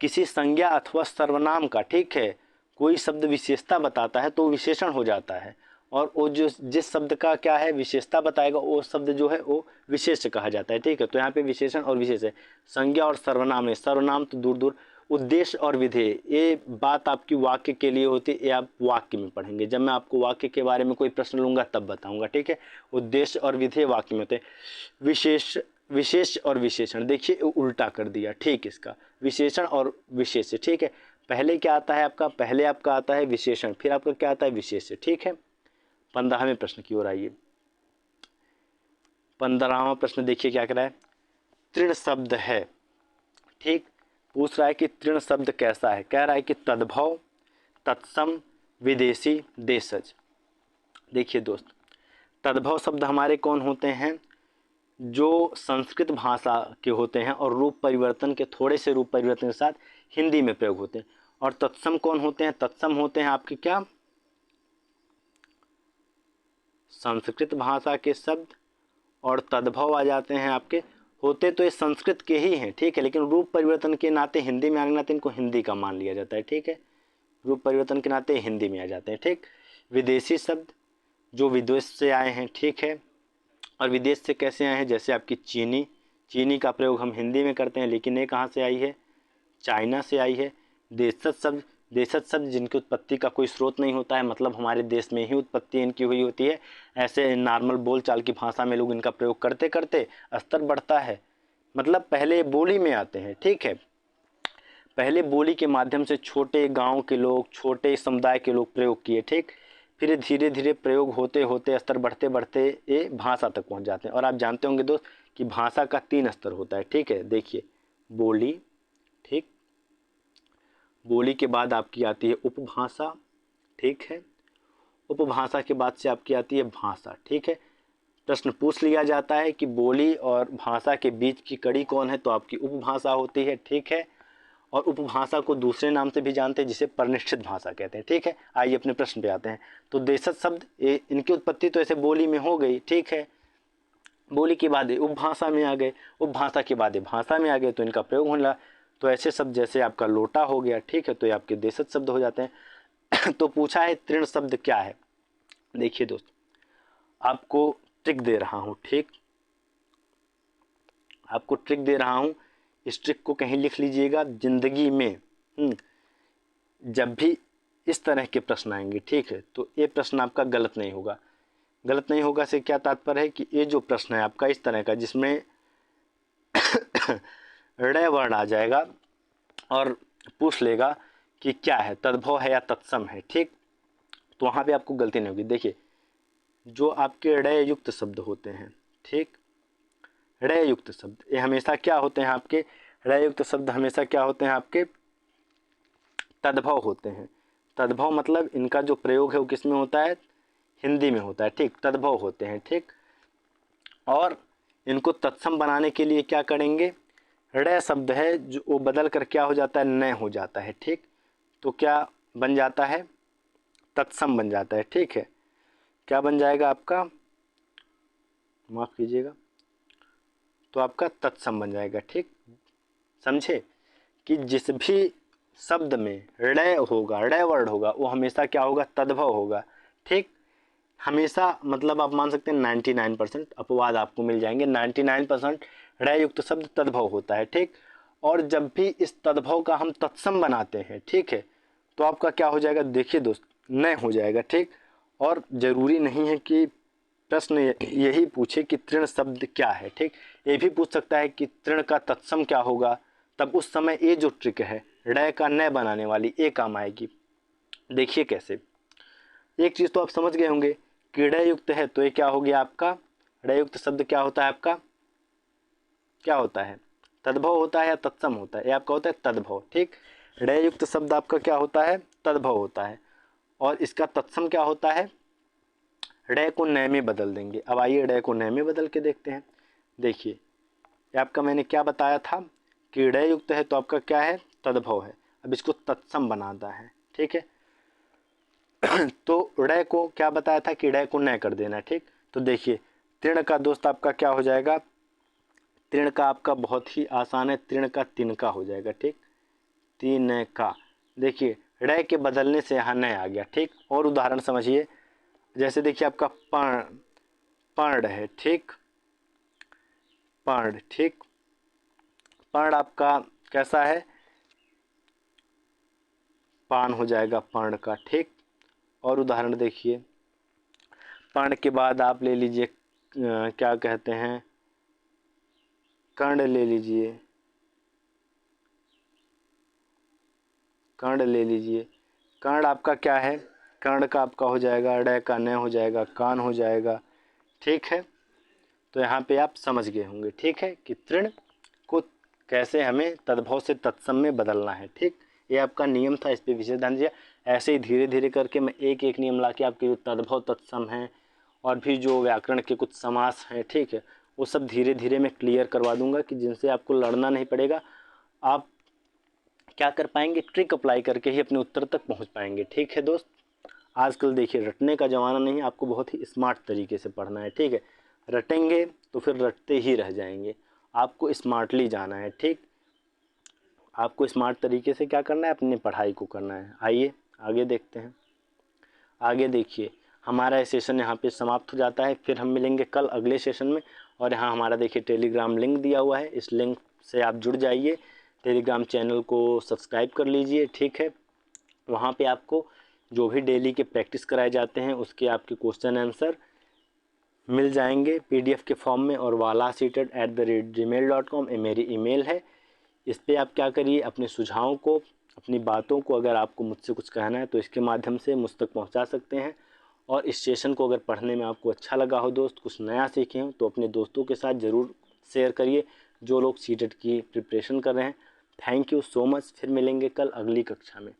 किसी संज्ञा अथवा सर्वनाम का, ठीक है, कोई शब्द विशेषता बताता है तो विशेषण हो जाता है, और वो जो जिस शब्द का क्या है विशेषता बताएगा वो शब्द जो है वो विशेष कहा जाता है, ठीक है। तो यहाँ पे विशेषण और विशेष है, संज्ञा और सर्वनाम है, सर्वनाम तो दूर दूर, उद्देश्य और विधेय, ये बात आपकी वाक्य के लिए होती है, ये आप वाक्य में पढ़ेंगे, जब मैं आपको वाक्य के बारे में कोई प्रश्न लूंगा तब बताऊंगा, ठीक है। उद्देश्य और विधेय वाक्य में होते हैं। विशेष, विशेष और विशेषण, देखिए उल्टा कर दिया, ठीक, इसका विशेषण और विशेष, ठीक है। पहले क्या आता है आपका, पहले आपका आता है विशेषण, फिर आपका क्या आता है विशेष, ठीक है। 15वें प्रश्न की ओर आइए। 15वां प्रश्न देखिए क्या कह रहा है, तृण शब्द है, ठीक, पूछ रहा है कि तृण शब्द कैसा है, कह रहा है कि तद्भव, तत्सम, विदेशी, देशज। देखिए दोस्त, तद्भव शब्द हमारे कौन होते हैं, जो संस्कृत भाषा के होते हैं और रूप परिवर्तन के, थोड़े से रूप परिवर्तन के साथ हिंदी में प्रयोग होते हैं। और तत्सम कौन होते हैं, तत्सम होते हैं आपके क्या, संस्कृत भाषा के शब्द, और तद्भव आ जाते हैं आपके, होते तो ये संस्कृत के ही हैं, ठीक है, लेकिन रूप परिवर्तन के नाते हिंदी में आने के नाते इनको हिंदी का मान लिया जाता है, ठीक है, रूप परिवर्तन के नाते हिंदी में आ जाते हैं, ठीक। विदेशी शब्द जो विदेश से आए हैं, ठीक है, और विदेश से कैसे आए हैं, जैसे आपकी चीनी, चीनी का प्रयोग हम हिंदी में करते हैं, लेकिन ये कहाँ से आई है, चाइना से आई है। देशज शब्द, देशज शब्द जिनकी उत्पत्ति का कोई स्रोत नहीं होता है, मतलब हमारे देश में ही उत्पत्ति इनकी हुई होती है, ऐसे नॉर्मल बोलचाल की भाषा में लोग इनका प्रयोग करते करते स्तर बढ़ता है, मतलब पहले बोली में आते हैं, ठीक है, पहले बोली के माध्यम से छोटे गांव के लोग, छोटे समुदाय के लोग प्रयोग किए, ठीक, फिर धीरे धीरे प्रयोग होते होते स्तर बढ़ते बढ़ते ये भाषा तक पहुंच जाते हैं। और आप जानते होंगे दोस्त कि भाषा का 3 स्तर होता है, ठीक है, देखिए बोली, ठीक, बोली के बाद आपकी आती है उपभाषा, ठीक है, उपभाषा के बाद से आपकी आती है भाषा, ठीक है। प्रश्न पूछ लिया जाता है कि बोली और भाषा के बीच की कड़ी कौन है, तो आपकी उपभाषा होती है, ठीक है। और उपभाषा को दूसरे नाम से भी जानते हैं जिसे परिनिष्ठित भाषा कहते हैं, ठीक है। आइए अपने प्रश्न पे आते हैं। तो देशज शब्द इनकी उत्पत्ति तो ऐसे बोली में हो गई, ठीक है, बोली के बाद उपभाषा में आ गए, उपभाषा के बाद भाषा में आ गए, तो इनका प्रयोग होने लगा। तो ऐसे शब्द जैसे आपका लोटा हो गया, ठीक है, तो ये आपके देशज शब्द हो जाते हैं। तो पूछा है तृण शब्द क्या है, देखिए दोस्त आपको ट्रिक दे रहा हूँ, ठीक, आपको ट्रिक दे रहा हूँ, इस ट्रिक को कहीं लिख लीजिएगा। ज़िंदगी में जब भी इस तरह के प्रश्न आएंगे, ठीक है, तो ये प्रश्न आपका गलत नहीं होगा। गलत नहीं होगा से क्या तात्पर्य है कि ये जो प्रश्न है आपका इस तरह का, जिसमें ऋ वर्ण आ जाएगा और पूछ लेगा कि क्या है, तद्भव है या तत्सम है, ठीक, तो वहाँ पे आपको गलती नहीं होगी। देखिए, जो आपके ऋ युक्त शब्द होते हैं, ठीक, ऋ युक्त शब्द ये हमेशा क्या होते हैं आपके, ऋ युक्त शब्द हमेशा क्या होते हैं आपके, तद्भव होते हैं। तद्भव मतलब इनका जो प्रयोग है वो किस में होता है, हिंदी में होता है, ठीक, तद्भव होते हैं, ठीक। और इनको तत्सम बनाने के लिए क्या करेंगे, ऋ शब्द है जो वो बदल कर क्या हो जाता है, न हो जाता है, ठीक, तो क्या बन जाता है, तत्सम बन जाता है, ठीक है। क्या बन जाएगा आपका, माफ़ कीजिएगा, तो आपका तत्सम बन जाएगा, ठीक। समझे कि जिस भी शब्द में ऋ होगा, ऋ वर्ड होगा, वो हमेशा क्या होगा, तद्भव होगा, ठीक। हमेशा मतलब आप मान सकते हैं 99% अपवाद आपको मिल जाएंगे, 99% ऋ युक्त शब्द तद्भव होता है, ठीक। और जब भी इस तद्भव का हम तत्सम बनाते हैं, ठीक है, तो आपका क्या हो जाएगा, देखिए दोस्त, न हो जाएगा, ठीक। और ज़रूरी नहीं है कि प्रश्न यही पूछे कि तृण शब्द क्या है, ठीक, ये भी पूछ सकता है कि तृण का तत्सम क्या होगा, तब उस समय ये जो ट्रिक है ऋ का न बनाने वाली ये काम आएगी। देखिए कैसे, एक चीज़ तो आप समझ गए होंगे कि ऋ युक्त है तो ये क्या हो गया आपका, ऋ युक्त शब्द क्या होता है आपका, क्या होता है, तद्भव होता है या तत्सम होता है, ये आपका होता है तद्भव, ठीक। ऋ युक्त शब्द आपका क्या होता है, तद्भव होता है, और इसका तत्सम क्या होता है, ऋ को न में बदल देंगे। अब आइए ऋ को न में बदल के देखते हैं। देखिए, ये आपका मैंने क्या बताया था कि ऋ युक्त है तो आपका क्या है, तद्भव है। अब इसको तत्सम बनाता है, ठीक है। तो ऋ को क्या बताया था कि ऋ को न कर देना, ठीक। तो देखिए, तृण का दोस्त आपका क्या हो जाएगा, तृण का आपका बहुत ही आसान है, तृण का तिनका हो जाएगा, ठीक, तीन का। देखिए, ऋ के बदलने से यहाँ न आ गया, ठीक। और उदाहरण समझिए, जैसे देखिए आपका पर्ण है, ठीक, पर्ण, ठीक, पर्ण आपका कैसा है, पान हो जाएगा पर्ण का, ठीक। और उदाहरण देखिए, पर्ण के बाद आप ले लीजिए क्या कहते हैं, कर्ण ले लीजिए, कर्ण ले लीजिए, कर्ण आपका क्या है, कर्ण का आपका हो जाएगा, ऋ का न हो जाएगा, कान हो जाएगा, ठीक है। तो यहाँ पे आप समझ गए होंगे, ठीक है, कि तृण को कैसे हमें तद्भव से तत्सम में बदलना है, ठीक। ये आपका नियम था, इस पर विशेष ध्यान दीजिए। ऐसे ही धीरे धीरे करके मैं एक एक नियम ला के आपके जो तद्भव तत्सम हैं और भी जो व्याकरण के कुछ समास हैं, ठीक है, वो सब धीरे धीरे मैं क्लियर करवा दूंगा कि जिनसे आपको लड़ना नहीं पड़ेगा। आप क्या कर पाएंगे, ट्रिक अप्लाई करके ही अपने उत्तर तक पहुँच पाएंगे, ठीक है दोस्त। आजकल देखिए, रटने का ज़माना नहीं है, आपको बहुत ही स्मार्ट तरीके से पढ़ना है, ठीक है। रटेंगे तो फिर रटते ही रह जाएंगे, आपको स्मार्टली जाना है, ठीक। आपको स्मार्ट तरीके से क्या करना है, अपनी पढ़ाई को करना है। आइए आगे देखते हैं। आगे देखिए, हमारा सेशन यहाँ पे समाप्त हो जाता है, फिर हम मिलेंगे कल अगले सेशन में। और यहाँ हमारा देखिए टेलीग्राम लिंक दिया हुआ है, इस लिंक से आप जुड़ जाइए, टेलीग्राम चैनल को सब्सक्राइब कर लीजिए, ठीक है। वहाँ पे आपको जो भी डेली के प्रैक्टिस कराए जाते हैं उसके आपके क्वेश्चन आंसर मिल जाएंगे PDF के फॉर्म में। और walaseated@gmail.com ये मेरी ईमेल है। इस पर आप क्या करिए, अपने सुझावों को, अपनी बातों को, अगर आपको मुझसे कुछ कहना है तो इसके माध्यम से मुझ तक पहुँचा सकते हैं। और इस सेशन को अगर पढ़ने में आपको अच्छा लगा हो दोस्त, कुछ नया सीखे हो, तो अपने दोस्तों के साथ ज़रूर शेयर करिए जो लोग सीटेट की प्रिपरेशन कर रहे हैं। Thank you so much. फिर मिलेंगे कल अगली कक्षा में।